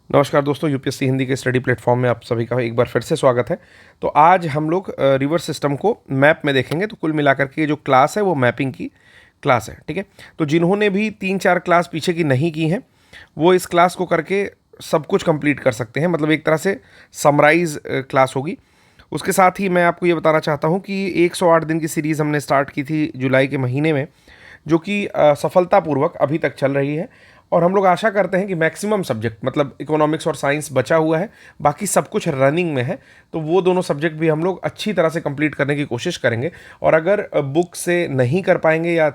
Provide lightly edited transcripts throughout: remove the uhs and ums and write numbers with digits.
नमस्कार दोस्तों, यूपीएससी हिंदी के स्टडी प्लेटफॉर्म में आप सभी का एक बार फिर से स्वागत है। तो आज हम लोग रिवर सिस्टम को मैप में देखेंगे। तो कुल मिलाकर के जो क्लास है वो मैपिंग की क्लास है, ठीक है। तो जिन्होंने भी 3-4 क्लास पीछे की नहीं की हैं वो इस क्लास को करके सब कुछ कंप्लीट कर सकते हैं। मतलब एक तरह से समराइज क्लास होगी। उसके साथ ही मैं आपको ये बताना चाहता हूँ कि 108 दिन की सीरीज़ हमने स्टार्ट की थी जुलाई के महीने में, जो कि सफलतापूर्वक अभी तक चल रही है। और हम लोग आशा करते हैं कि मैक्सिमम सब्जेक्ट मतलब इकोनॉमिक्स और साइंस बचा हुआ है, बाकी सब कुछ रनिंग में है। तो वो दोनों सब्जेक्ट भी हम लोग अच्छी तरह से कंप्लीट करने की कोशिश करेंगे। और अगर बुक से नहीं कर पाएंगे या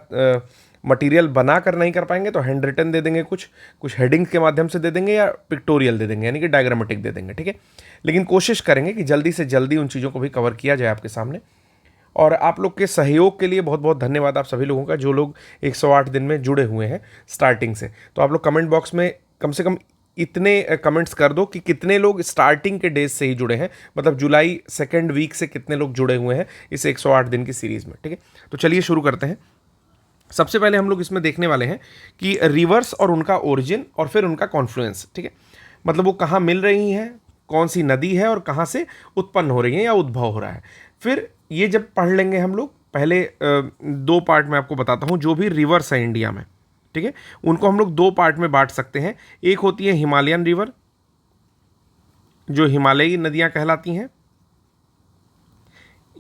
मटेरियल बना कर नहीं कर पाएंगे तो हैंड रिटन दे देंगे, कुछ कुछ हेडिंग्स के माध्यम से दे देंगे या पिक्टोरियल दे देंगे, यानी कि डायग्रामेटिक दे देंगे, ठीक है। लेकिन कोशिश करेंगे कि जल्दी से जल्दी उन चीज़ों को भी कवर किया जाए आपके सामने। और आप लोग के सहयोग के लिए बहुत बहुत धन्यवाद आप सभी लोगों का, जो लोग 108 दिन में जुड़े हुए हैं स्टार्टिंग से। तो आप लोग कमेंट बॉक्स में कम से कम इतने कमेंट्स कर दो कि कितने लोग स्टार्टिंग के डेज से ही जुड़े हैं, मतलब जुलाई सेकेंड वीक से कितने लोग जुड़े हुए हैं इस 108 दिन की सीरीज़ में, ठीक है। तो चलिए शुरू करते हैं। सबसे पहले हम लोग इसमें देखने वाले हैं कि रिवर्स और उनका ओरिजिन और फिर उनका कॉन्फ्लुएंस, ठीक है। मतलब वो कहाँ मिल रही हैं, कौन सी नदी है और कहाँ से उत्पन्न हो रही है या उद्भव हो रहा है। फिर ये जब पढ़ लेंगे हम लोग, पहले 2 पार्ट में आपको बताता हूँ। जो भी रिवर्स है इंडिया में, ठीक है, उनको हम लोग 2 पार्ट में बांट सकते हैं। एक होती है हिमालयन रिवर, जो हिमालयी नदियाँ कहलाती हैं।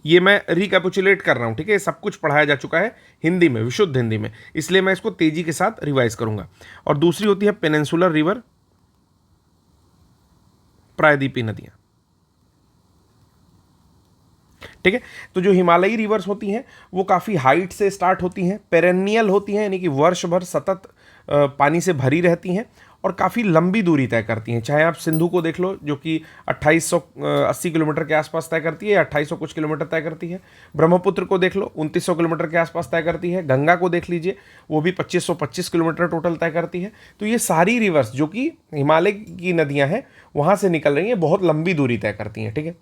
ये मैं रिकैपिचुलेट कर रहा हूँ, ठीक है। सब कुछ पढ़ाया जा चुका है हिंदी में, विशुद्ध हिंदी में, इसलिए मैं इसको तेजी के साथ रिवाइज करूँगा। और दूसरी होती है पेनिनसुलर रिवर, प्रायद्वीपीय नदियाँ, ठीक है। तो जो हिमालयी रिवर्स होती हैं वो काफ़ी हाइट से स्टार्ट होती हैं, पेरेनियल होती हैं, यानी कि वर्ष भर सतत पानी से भरी रहती हैं और काफ़ी लंबी दूरी तय करती हैं। चाहे आप सिंधु को देख लो, जो कि 2880 किलोमीटर के आसपास तय करती है, 2800 कुछ किलोमीटर तय करती है। ब्रह्मपुत्र को देख लो, 2900 किलोमीटर के आसपास तय करती है। गंगा को देख लीजिए, वो भी 2525 किलोमीटर टोटल तय करती है। तो ये सारी रिवर्स जो कि हिमालय की नदियाँ हैं वहाँ से निकल रही हैं, बहुत लंबी दूरी तय करती हैं, ठीक है।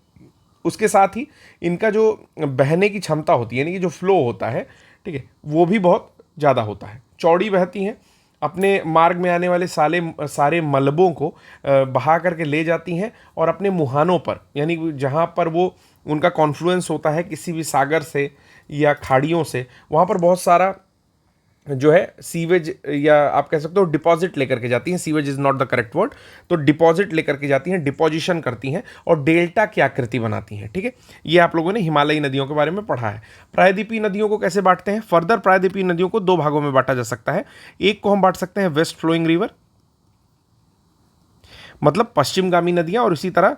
उसके साथ ही इनका जो बहने की क्षमता होती है, यानी कि जो फ्लो होता है, ठीक है, वो भी बहुत ज़्यादा होता है। चौड़ी बहती हैं, अपने मार्ग में आने वाले सारे मलबों को बहा करके ले जाती हैं और अपने मुहानों पर, यानी जहाँ पर वो उनका कॉन्फ्लुएंस होता है किसी भी सागर से या खाड़ियों से, वहाँ पर बहुत सारा जो है सीवेज, या आप कह सकते हो डिपॉजिट लेकर के जाती हैं। Sewage is not the correct word, तो डिपॉजिट लेकर के जाती हैं, डिपोजिशन करती हैं और डेल्टा की आकृति बनाती हैं, ठीक है। ये आप लोगों ने हिमालयी नदियों के बारे में पढ़ा है। प्रायद्वीपीय नदियों को कैसे बांटते हैं? फर्दर प्रायद्वीपीय नदियों को 2 भागों में बांटा जा सकता है। एक को हम बांट सकते हैं वेस्ट फ्लोइंग रिवर, मतलब पश्चिमगामी नदियां, और इसी तरह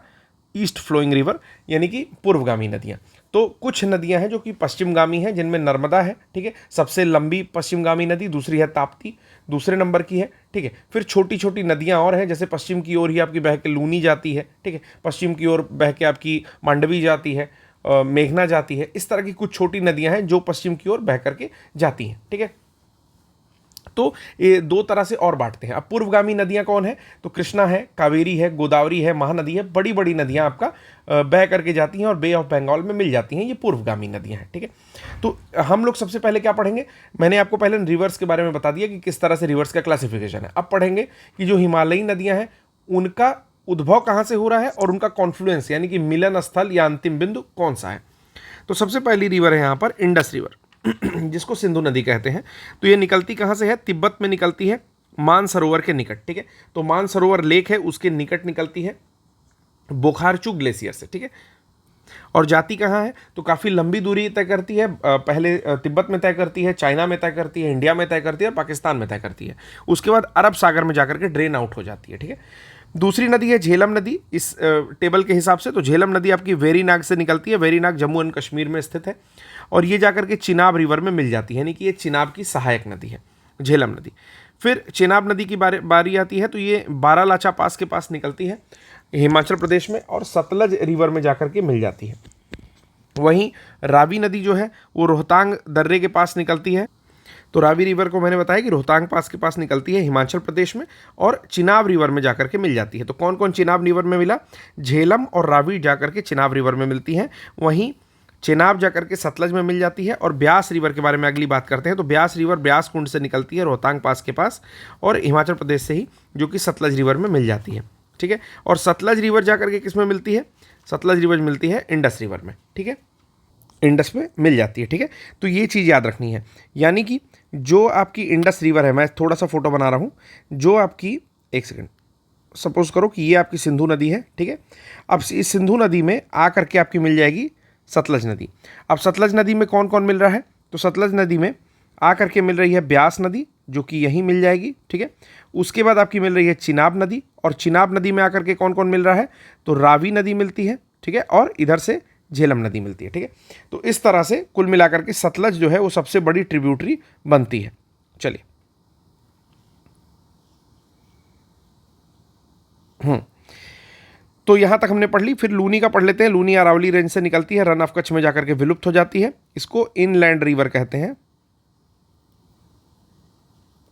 ईस्ट फ्लोइंग रिवर, यानी कि पूर्वगामी नदियां। तो कुछ नदियां हैं जो कि पश्चिमगामी हैं, जिनमें नर्मदा है, ठीक है, सबसे लंबी पश्चिमगामी नदी। दूसरी है ताप्ती, दूसरे नंबर की है, ठीक है। फिर छोटी छोटी नदियां और हैं, जैसे पश्चिम की ओर ही आपकी बह के लूनी जाती है, ठीक है, पश्चिम की ओर बह के आपकी मांडवी जाती है, मेघना जाती है। इस तरह की कुछ छोटी नदियां हैं जो पश्चिम की ओर बह करके जाती हैं, ठीक है। तो ये 2 तरह से और बांटते हैं। अब पूर्वगामी नदियां कौन है? तो कृष्णा है, कावेरी है, गोदावरी है, महानदी है। बड़ी बड़ी नदियां आपका बह करके जाती हैं और बे ऑफ बंगाल में मिल जाती हैं। ये पूर्वगामी नदियां हैं, ठीक है। तो हम लोग सबसे पहले क्या पढ़ेंगे? मैंने आपको पहले रिवर्स के बारे में बता दिया कि किस तरह से रिवर्स का क्लासिफिकेशन है। अब पढ़ेंगे कि जो हिमालयी नदियां हैं उनका उद्भव कहाँ से हो रहा है और उनका कॉन्फ्लुएंस, यानी कि मिलन स्थल या अंतिम बिंदु कौन सा है। तो सबसे पहली रिवर है यहाँ पर इंडस रिवर, जिसको सिंधु नदी कहते हैं। तो ये निकलती कहाँ से है? तिब्बत में निकलती है, मानसरोवर के निकट, ठीक है। तो मानसरोवर लेक है, उसके निकट निकलती है बोखारचू ग्लेशियर से, ठीक है। और जाती कहाँ है? तो काफ़ी लंबी दूरी तय करती है। पहले तिब्बत में तय करती है, चाइना में तय करती है, इंडिया में तय करती है, पाकिस्तान में तय करती है। उसके बाद अरब सागर में जाकर के ड्रेन आउट हो जाती है, ठीक है। दूसरी नदी है झेलम नदी। इस टेबल के हिसाब से तो झेलम नदी आपकी वेरीनाग से निकलती है। वेरीनाग जम्मू एंड कश्मीर में स्थित है और ये जाकर के चिनाब रिवर में मिल जाती है, यानी कि ये चिनाब की सहायक नदी है झेलम नदी। फिर चिनाब नदी की बारी आती है, तो ये बारालाचा पास के पास निकलती है हिमाचल प्रदेश में और सतलज रिवर में जाकर के मिल जाती है। वहीं रावी नदी जो है वो रोहतांग दर्रे के पास निकलती है। तो रावी रिवर को मैंने बताया कि रोहतांग पास के पास निकलती है हिमाचल प्रदेश में और चिनाब रिवर में जाकर के मिल जाती है। तो कौन कौन चिनाब रिवर में मिला? झेलम और रावी जाकर के चिनाब रिवर में मिलती हैं। वहीं चेनाब जाकर के सतलज में मिल जाती है। और ब्यास रिवर के बारे में अगली बात करते हैं। तो ब्यास रिवर ब्यास कुंड से निकलती है रोहतांग पास के पास और हिमाचल प्रदेश से ही, जो कि सतलज रिवर में मिल जाती है, ठीक है। और सतलज रिवर जा करके किस में मिलती है? सतलज रिवर मिलती है इंडस रिवर में, ठीक है, इंडस में मिल जाती है, ठीक है। तो ये चीज़ याद रखनी है, यानी कि जो आपकी इंडस रिवर है, मैं थोड़ा सा फोटो बना रहा हूँ, जो आपकी, एक सेकंड, सपोज करो कि ये आपकी सिंधु नदी है, ठीक है। अब इस सिंधु नदी में आ करके आपकी मिल जाएगी सतलज नदी। अब सतलज नदी में कौन कौन मिल रहा है? तो सतलज नदी में आ करके मिल रही है ब्यास नदी, जो कि यहीं मिल जाएगी, ठीक है। उसके बाद आपकी मिल रही है चिनाब नदी, और चिनाब नदी में आकर के कौन कौन मिल रहा है? तो रावी नदी मिलती है, ठीक है, और इधर से झेलम नदी मिलती है, ठीक है। तो इस तरह से कुल मिलाकर के सतलज जो है वो सबसे बड़ी ट्रिब्यूटरी बनती है। चलिए, तो यहां तक हमने पढ़ ली। फिर लूनी का पढ़ लेते हैं। लूनी अरावली रेंज से निकलती है, रन ऑफ कच्छ में जाकर के विलुप्त हो जाती है। इसको इनलैंड रिवर कहते हैं,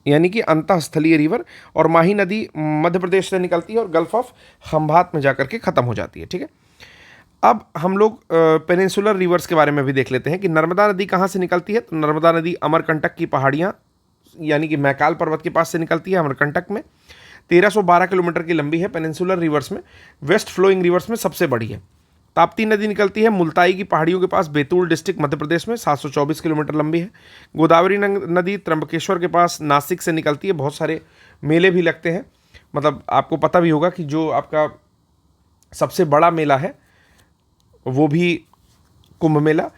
यानी कि अंतःस्थलीय रिवर। और माही नदी मध्य प्रदेश से निकलती है और गल्फ ऑफ खंभात में जाकर के खत्म हो जाती है, ठीक है। अब हम लोग पेनिनसुलर रिवर्स के बारे में भी देख लेते हैं कि नर्मदा नदी कहाँ से निकलती है। तो नर्मदा नदी अमरकंटक की पहाड़ियाँ, यानी कि मैकाल पर्वत के पास से निकलती है, अमरकंटक में। 1312 किलोमीटर की लंबी है। पेनिनसुलर रिवर्स में, वेस्ट फ्लोइंग रिवर्स में सबसे बड़ी है। ताप्ती नदी निकलती है मुल्ताई की पहाड़ियों के पास, बैतूल डिस्ट्रिक्ट मध्य प्रदेश में, 724 किलोमीटर लंबी है। गोदावरी नदी त्र्यंबकेश्वर के पास नासिक से निकलती है। बहुत सारे मेले भी लगते हैं, मतलब आपको पता भी होगा कि जो आपका सबसे बड़ा मेला है वो भी कुंभ मेला,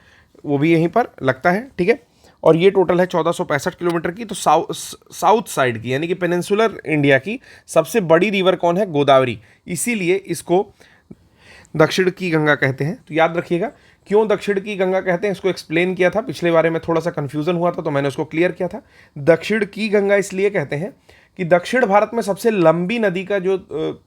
वो भी यहीं पर लगता है, ठीक है। और ये टोटल है 1465 किलोमीटर की। तो साउथ साइड की, यानी कि पेनिनसुलर इंडिया की सबसे बड़ी रिवर कौन है? गोदावरी। इसीलिए इसको दक्षिण की गंगा कहते हैं। तो याद रखिएगा क्यों दक्षिण की गंगा कहते हैं, इसको एक्सप्लेन किया था पिछले बारे में, थोड़ा सा कन्फ्यूजन हुआ था तो मैंने उसको क्लियर किया था। दक्षिण की गंगा इसलिए कहते हैं कि दक्षिण भारत में सबसे लंबी नदी का जो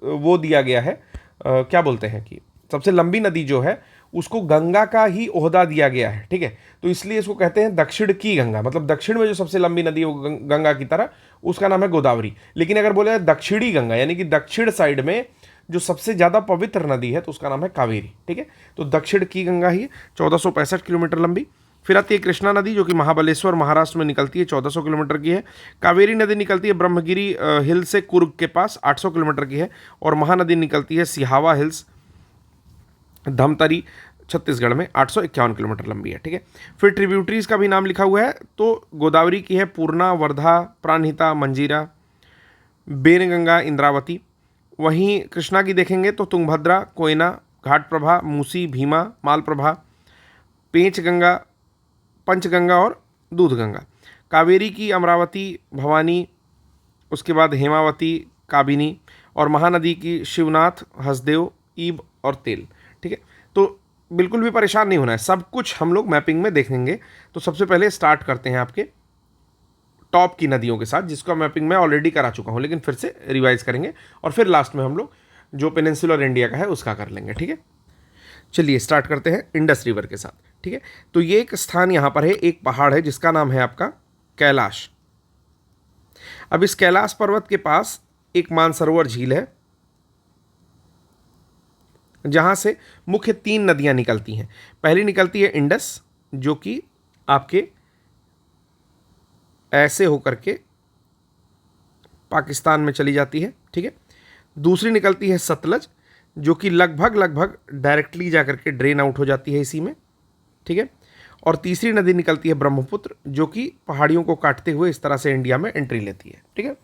वो दिया गया है, क्या बोलते हैं कि सबसे लंबी नदी जो है उसको गंगा का ही ओहदा दिया गया है, ठीक है। तो इसलिए इसको कहते हैं दक्षिण की गंगा, मतलब दक्षिण में जो सबसे लंबी नदी है वो गंगा की तरह, उसका नाम है गोदावरी। लेकिन अगर बोले दक्षिणी गंगा, यानी कि दक्षिण साइड में जो सबसे ज़्यादा पवित्र नदी है, तो उसका नाम है कावेरी, ठीक है। तो दक्षिण की गंगा ही है, 1465 किलोमीटर लंबी। फिर आती है कृष्णा नदी, जो कि महाबलेश्वर महाराष्ट्र में निकलती है, 1400 किलोमीटर की है। कावेरी नदी निकलती है ब्रह्मगिरी हिल से कुर्ग के पास, 800 किलोमीटर की है। और महानदी निकलती है सिहावा हिल्स धमतरी छत्तीसगढ़ में, 851 किलोमीटर लंबी है, ठीक है। फिर ट्रिब्यूटरीज का भी नाम लिखा हुआ है। तो गोदावरी की है पूर्णा, वर्धा, प्राणहिता, मंजीरा, बेनगंगा, इंद्रावती। वहीं कृष्णा की देखेंगे तो तुंगभद्रा, कोयना, घाटप्रभा, मूसी, भीमा, मालप्रभा, पेंचगंगा, पंचगंगा और दूधगंगा। कावेरी की अमरावती, भवानी, उसके बाद हेमावती, काबिनी। और महानदी की शिवनाथ, हसदेव, ईब और तेल, ठीक है। तो बिल्कुल भी परेशान नहीं होना है, सब कुछ हम लोग मैपिंग में देखेंगे। तो सबसे पहले स्टार्ट करते हैं आपके टॉप की नदियों के साथ, जिसका मैपिंग मैं ऑलरेडी करा चुका हूं, लेकिन फिर से रिवाइज करेंगे। और फिर लास्ट में हम लोग जो पेनिनसुलर इंडिया का है उसका कर लेंगे, ठीक है। चलिए स्टार्ट करते हैं इंडस रिवर के साथ, ठीक है। तो ये एक स्थान यहाँ पर है, एक पहाड़ है जिसका नाम है आपका कैलाश। अब इस कैलाश पर्वत के पास एक मानसरोवर झील है, जहां से मुख्य 3 नदियां निकलती हैं। पहली निकलती है इंडस, जो कि आपके ऐसे होकर के पाकिस्तान में चली जाती है, ठीक है। दूसरी निकलती है सतलज, जो कि लगभग डायरेक्टली जाकर के ड्रेन आउट हो जाती है इसी में, ठीक है। और तीसरी नदी निकलती है ब्रह्मपुत्र, जो कि पहाड़ियों को काटते हुए इस तरह से इंडिया में एंट्री लेती है, ठीक है।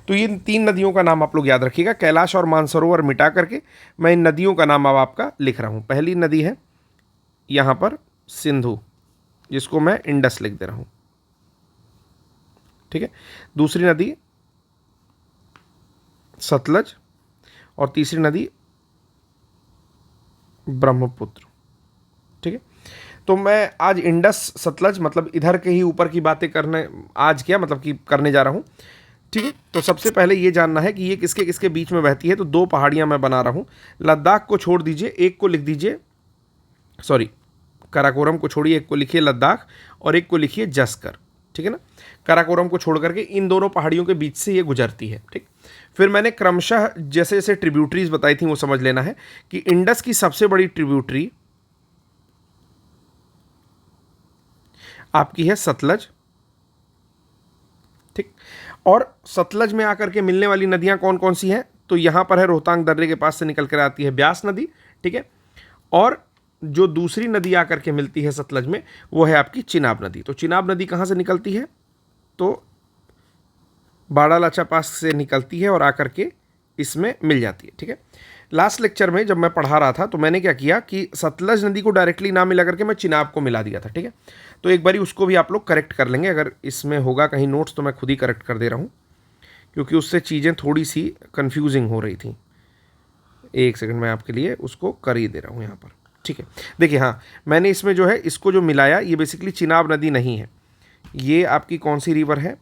तो ये 3 नदियों का नाम आप लोग याद रखिएगा। कैलाश और मानसरोवर मिटा करके मैं इन नदियों का नाम अब आपका लिख रहा हूँ। पहली नदी है यहाँ पर सिंधु, जिसको मैं इंडस लिख दे रहा हूँ, ठीक है। दूसरी नदी सतलज और तीसरी नदी ब्रह्मपुत्र, ठीक है। तो मैं आज इंडस सतलज मतलब इधर के ही ऊपर की बातें करने आज क्या मतलब कि करने जा रहा हूँ, ठीक है। तो सबसे पहले ये जानना है कि ये किसके किसके बीच में बहती है। तो 2 पहाड़ियाँ मैं बना रहा हूँ। लद्दाख को छोड़ दीजिए, एक को लिख दीजिए, सॉरी काराकोरम को छोड़िए, एक को लिखिए लद्दाख और एक को लिखिए जस्कर, ठीक है ना। काराकोरम को छोड़ करके इन दोनों पहाड़ियों के बीच से ये गुजरती है, ठीक। फिर मैंने क्रमशः जैसे जैसे ट्रिब्यूटरीज बताई थी वो समझ लेना है कि इंडस की सबसे बड़ी ट्रिब्यूटरी आपकी है सतलज, ठीक। और सतलज में आकर के मिलने वाली नदियां कौन कौन सी हैं? तो यहाँ पर है रोहतांग दर्रे के पास से निकल कर आती है ब्यास नदी, ठीक है। और जो दूसरी नदी आकर के मिलती है सतलज में वो है आपकी चिनाब नदी। तो चिनाब नदी कहाँ से निकलती है, तो बाड़ालाचा पास से निकलती है और आकर के इसमें मिल जाती है, ठीक है। लास्ट लेक्चर में जब मैं पढ़ा रहा था तो मैंने क्या किया कि सतलज नदी को डायरेक्टली ना मिला करके मैं चिनाब को मिला दिया था, ठीक है। तो एक बारी उसको भी आप लोग करेक्ट कर लेंगे, अगर इसमें होगा कहीं नोट्स तो मैं खुद ही करेक्ट कर दे रहा हूँ, क्योंकि उससे चीज़ें थोड़ी सी कन्फ्यूजिंग हो रही थी। एक सेकंड मैं आपके लिए उसको कर ही दे रहा हूँ यहाँ पर, ठीक है। देखिए हाँ, मैंने इसमें जो है इसको जो मिलाया ये बेसिकली चिनाब नदी नहीं है, ये आपकी कौन सी रिवर है,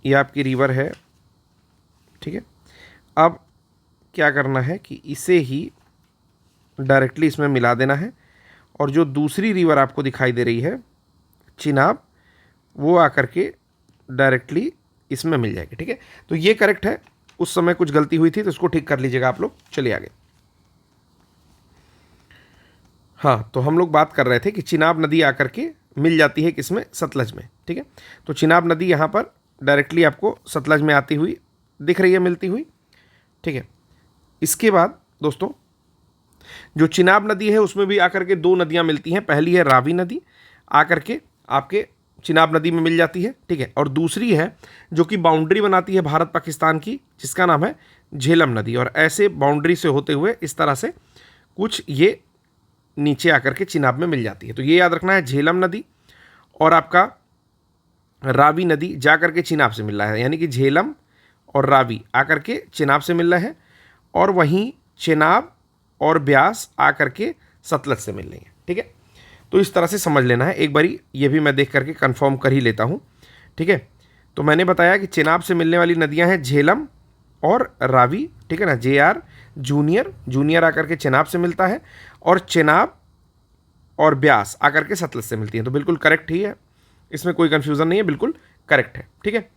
ये आपकी रिवर है, ठीक है। अब क्या करना है कि इसे ही डायरेक्टली इसमें मिला देना है और जो दूसरी रिवर आपको दिखाई दे रही है चिनाब, वो आकर के डायरेक्टली इसमें मिल जाएगी, ठीक है। तो ये करेक्ट है, उस समय कुछ गलती हुई थी तो इसको ठीक कर लीजिएगा आप लोग। चलिए आगे। हाँ, तो हम लोग बात कर रहे थे कि चिनाब नदी आकर के मिल जाती है किसमें, सतलज में, ठीक है। तो चिनाब नदी यहाँ पर डायरेक्टली आपको सतलज में आती हुई दिख रही है, मिलती हुई, ठीक है। इसके बाद दोस्तों जो चिनाब नदी है उसमें भी आकर के दो नदियाँ मिलती हैं। पहली है रावी नदी, आकर के आपके चिनाब नदी में मिल जाती है, ठीक है। और दूसरी है जो कि बाउंड्री बनाती है भारत पाकिस्तान की, जिसका नाम है झेलम नदी। और ऐसे बाउंड्री से होते हुए इस तरह से कुछ ये नीचे आकर के चिनाब में मिल जाती है। तो ये याद रखना है, झेलम नदी और आपका रावी नदी जा कर के चिनाब से मिल रहा है, यानी कि झेलम और रावी आकर के चिनाब से मिल रहा है और वहीं चिनाब और ब्यास आकर के सतलज से मिल रही है, ठीक है। तो इस तरह से समझ लेना है। एक बारी ये भी मैं देख करके कंफर्म कर ही लेता हूँ, ठीक है। तो मैंने बताया कि चिनाब से मिलने वाली नदियाँ हैं झेलम और रावी, ठीक है ना। JR जूनियर आकर के चिनाब से मिलता है और चिनाब और ब्यास आकर के सतलज से मिलती है। तो बिल्कुल करेक्ट ही है, इसमें कोई कन्फ्यूज़न नहीं है, बिल्कुल करेक्ट है, ठीक है।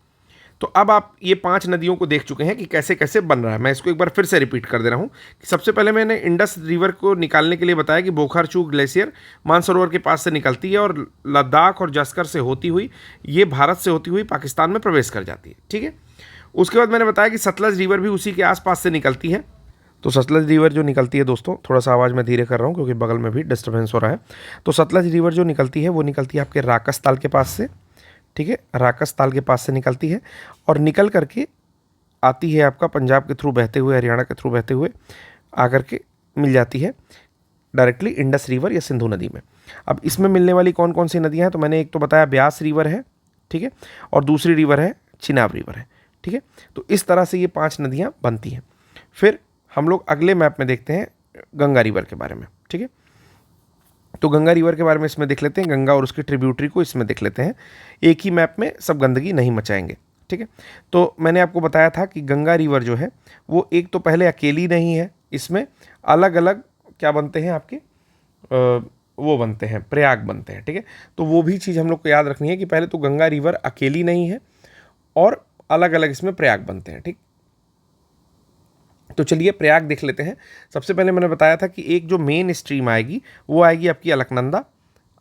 तो अब आप ये 5 नदियों को देख चुके हैं कि कैसे कैसे बन रहा है। मैं इसको एक बार फिर से रिपीट कर दे रहा हूँ कि सबसे पहले मैंने इंडस रिवर को निकालने के लिए बताया कि बोखारचू ग्लेशियर मानसरोवर के पास से निकलती है और लद्दाख और जस्कर से होती हुई ये भारत से होती हुई पाकिस्तान में प्रवेश कर जाती है, ठीक है। उसके बाद मैंने बताया कि सतलज रिवर भी उसी के आसपास से निकलती है। तो सतलज रिवर जो निकलती है दोस्तों, थोड़ा सा आवाज़ मैं धीरे कर रहा हूँ क्योंकि बगल में भी डिस्टर्बेंस हो रहा है। तो सतलज रिवर जो निकलती है वो निकलती है आपके राकस ताल के पास से, ठीक है। राकस ताल के पास से निकलती है और निकल करके आती है आपका पंजाब के थ्रू बहते हुए, हरियाणा के थ्रू बहते हुए आकर के मिल जाती है डायरेक्टली इंडस रिवर या सिंधु नदी में। अब इसमें मिलने वाली कौन कौन सी नदियाँ हैं, तो मैंने एक तो बताया ब्यास रिवर है, ठीक है, और दूसरी रिवर है चिनाब रिवर है, ठीक है। तो इस तरह से ये 5 नदियाँ बनती हैं। फिर हम लोग अगले मैप में देखते हैं गंगा रिवर के बारे में, ठीक है। तो गंगा रिवर के बारे में इसमें देख लेते हैं, गंगा और उसकी ट्रिब्यूटरी को इसमें देख लेते हैं। एक ही मैप में सब गंदगी नहीं मचाएंगे, ठीक है। तो मैंने आपको बताया था कि गंगा रिवर जो है वो एक तो पहले अकेली नहीं है, इसमें अलग अलग क्या बनते हैं आपके वो बनते हैं, प्रयाग बनते हैं, ठीक है। तो वो भी चीज़ हम लोग को याद रखनी है कि पहले तो गंगा रिवर अकेली नहीं है और अलग अलग इसमें प्रयाग बनते हैं, ठीक। तो चलिए प्रयाग देख लेते हैं। सबसे पहले मैंने बताया था कि एक जो मेन स्ट्रीम आएगी वो आएगी आपकी अलकनंदा।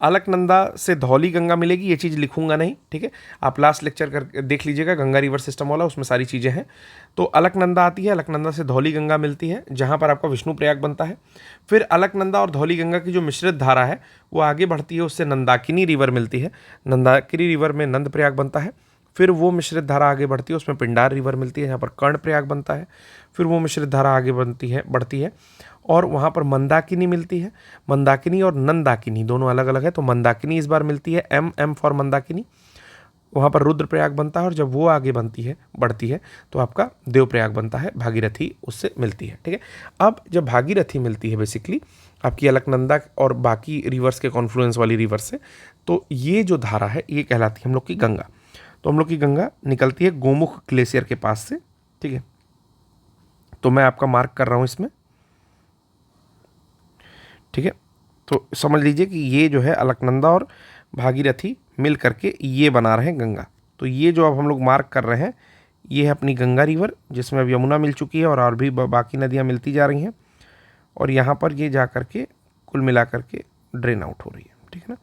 अलकनंदा से धौली गंगा मिलेगी, ये चीज़ लिखूंगा नहीं, ठीक है। आप लास्ट लेक्चर कर देख लीजिएगा गंगा रिवर सिस्टम वाला, उसमें सारी चीज़ें हैं। तो अलकनंदा आती है, अलकनंदा से धौली गंगा मिलती है जहाँ पर आपका विष्णु प्रयाग बनता है। फिर अलकनंदा और धौली गंगा की जो मिश्रित धारा है वो आगे बढ़ती है, उससे नंदाकिनी रिवर मिलती है। नंदाकिनी रिवर में नंद प्रयाग बनता है। फिर वो मिश्रित धारा आगे बढ़ती है, उसमें पिंडार रिवर मिलती है, यहाँ पर कर्ण प्रयाग बनता है। फिर वो मिश्रित धारा आगे बढ़ती है और वहाँ पर मंदाकिनी मिलती है। मंदाकिनी और नंदाकिनी दोनों अलग अलग है, तो मंदाकिनी इस बार मिलती है, M फॉर मंदाकिनी। वहाँ पर रुद्र प्रयाग बनता है और जब वो आगे बढ़ती है तो आपका देव प्रयाग बनता है, भागीरथी उससे मिलती है, ठीक है। अब जब भागीरथी मिलती है बेसिकली आपकी अलकनंदा और बाकी रिवर्स के कॉन्फ्लुएंस वाली रिवर से, तो ये जो धारा है ये कहलाती है हम लोग की गंगा। तो हम लोग की गंगा निकलती है गोमुख ग्लेशियर के पास से, ठीक है। तो मैं आपका मार्क कर रहा हूँ इसमें, ठीक है। तो समझ लीजिए कि ये जो है अलकनंदा और भागीरथी मिल करके ये बना रहे हैं गंगा। तो ये जो अब हम लोग मार्क कर रहे हैं ये है अपनी गंगा रिवर, जिसमें अब यमुना मिल चुकी है और भी बाकी नदियाँ मिलती जा रही हैं और यहाँ पर ये जा करके कुल मिला करके ड्रेन आउट हो रही है, ठीक है ना,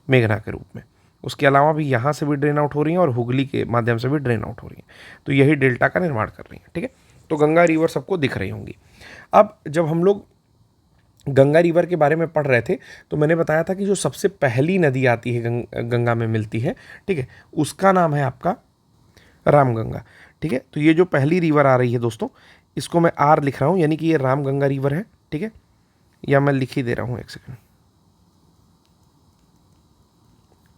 मेघना के रूप में। उसके अलावा भी यहाँ से भी ड्रेन आउट हो रही हैं और हुगली के माध्यम से भी ड्रेन आउट हो रही हैं। तो यही डेल्टा का निर्माण कर रही हैं, ठीक है। तो गंगा रिवर सबको दिख रही होंगी। अब जब हम लोग गंगा रिवर के बारे में पढ़ रहे थे तो मैंने बताया था कि जो सबसे पहली नदी आती है गंगा में मिलती है, ठीक है, उसका नाम है आपका रामगंगा। ठीक है, तो ये जो पहली रिवर आ रही है दोस्तों, इसको मैं आर लिख रहा हूँ, यानी कि ये रामगंगा रिवर है। ठीक है, या मैं लिख ही दे रहा हूँ, एक सेकंड।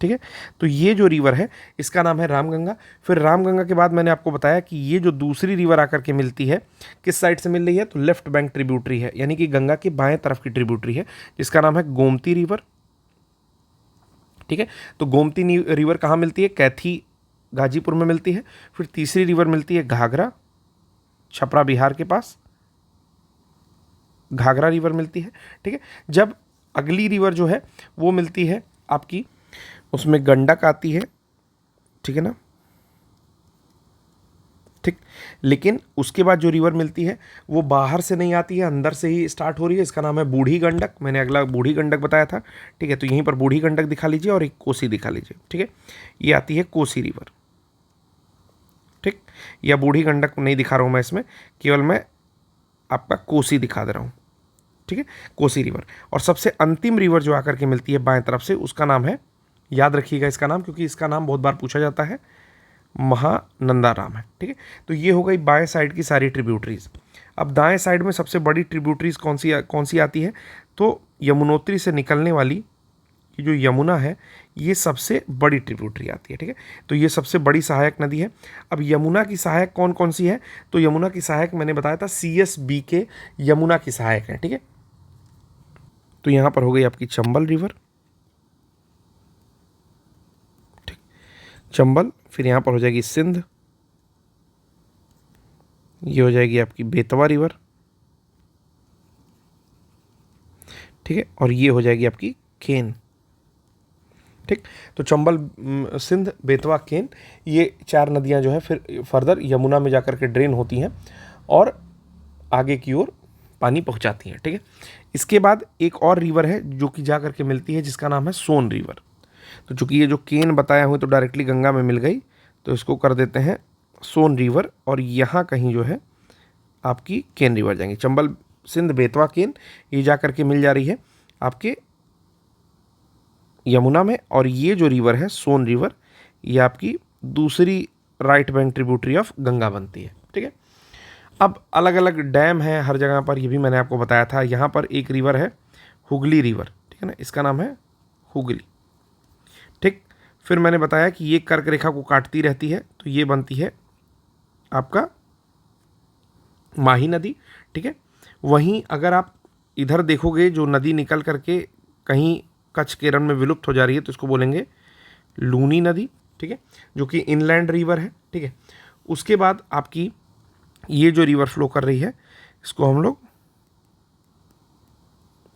ठीक है, तो ये जो रिवर है इसका नाम है रामगंगा। फिर रामगंगा के बाद मैंने आपको बताया कि ये जो दूसरी रिवर आकर के मिलती है, किस साइड से मिल रही है, तो लेफ्ट बैंक ट्रिब्यूटरी है, यानी कि गंगा के बाएं तरफ की ट्रिब्यूटरी है, जिसका नाम है गोमती रिवर। ठीक है, तो गोमती रिवर कहाँ मिलती है, कैथी गाजीपुर में मिलती है। फिर तीसरी रिवर मिलती है घाघरा, छपरा बिहार के पास घाघरा रिवर मिलती है। ठीक है, जब अगली रिवर जो है वो मिलती है आपकी, उसमें गंडक आती है। ठीक है ना, ठीक, लेकिन उसके बाद जो रिवर मिलती है वो बाहर से नहीं आती है, अंदर से ही स्टार्ट हो रही है, इसका नाम है बूढ़ी गंडक। मैंने अगला बूढ़ी गंडक बताया था। ठीक है, तो यहीं पर बूढ़ी गंडक दिखा लीजिए और एक कोसी दिखा लीजिए। ठीक है, ये आती है कोसी रिवर। ठीक, या बूढ़ी गंडक नहीं दिखा रहा हूँ मैं इसमें, केवल मैं आपका कोसी दिखा दे रहा हूँ। ठीक है, कोसी रिवर। और सबसे अंतिम रिवर जो आकर के मिलती है बाएं तरफ से, उसका नाम है, याद रखिएगा इसका नाम, क्योंकि इसका नाम बहुत बार पूछा जाता है, महानंदा राम है। ठीक है, तो ये हो गई बाएं साइड की सारी ट्रिब्यूटरीज। अब दाएं साइड में सबसे बड़ी ट्रिब्यूटरीज कौन सी आती है, तो यमुनोत्री से निकलने वाली ये जो यमुना है, ये सबसे बड़ी ट्रिब्यूटरी आती है। ठीक है, तो ये सबसे बड़ी सहायक नदी है। अब यमुना की सहायक कौन कौन सी है, तो यमुना की सहायक मैंने बताया था CSB के यमुना की सहायक है। ठीक है, तो यहां पर हो गई आपकी चंबल रिवर। ठीक, चंबल। फिर यहां पर हो जाएगी सिंध, ये हो जाएगी आपकी बेतवा रिवर। ठीक है, और ये हो जाएगी आपकी केन। ठीक, तो चंबल, सिंध, बेतवा, केन, ये 4 नदियां जो है फिर फर्दर यमुना में जाकर के ड्रेन होती हैं और आगे की ओर पानी पहुंचाती हैं। ठीक है, इसके बाद एक और रिवर है जो कि जाकर के मिलती है, जिसका नाम है सोन रिवर। तो चूंकि ये जो केन बताया हुआ तो डायरेक्टली गंगा में मिल गई, तो इसको कर देते हैं सोन रिवर, और यहाँ कहीं जो है आपकी केन रिवर जाएंगी। चंबल, सिंध, बेतवा, केन, ये जाकर के मिल जा रही है आपके यमुना में। और ये जो रिवर है सोन रिवर, ये आपकी दूसरी right bank tributary of Ganga बनती है। ठीक है, अब अलग अलग डैम है हर जगह पर, ये भी मैंने आपको बताया था। यहाँ पर एक रिवर है हुगली रिवर। ठीक है ना, इसका नाम है हुगली। ठीक, फिर मैंने बताया कि ये कर्क रेखा को काटती रहती है, तो ये बनती है आपका माही नदी। ठीक है, वहीं अगर आप इधर देखोगे जो नदी निकल करके कहीं कच्छ के रण में विलुप्त हो जा रही है, तो इसको बोलेंगे लूनी नदी। ठीक है, जो कि इनलैंड रिवर है। ठीक है, उसके बाद आपकी ये जो रिवर फ्लो कर रही है, इसको हम लोग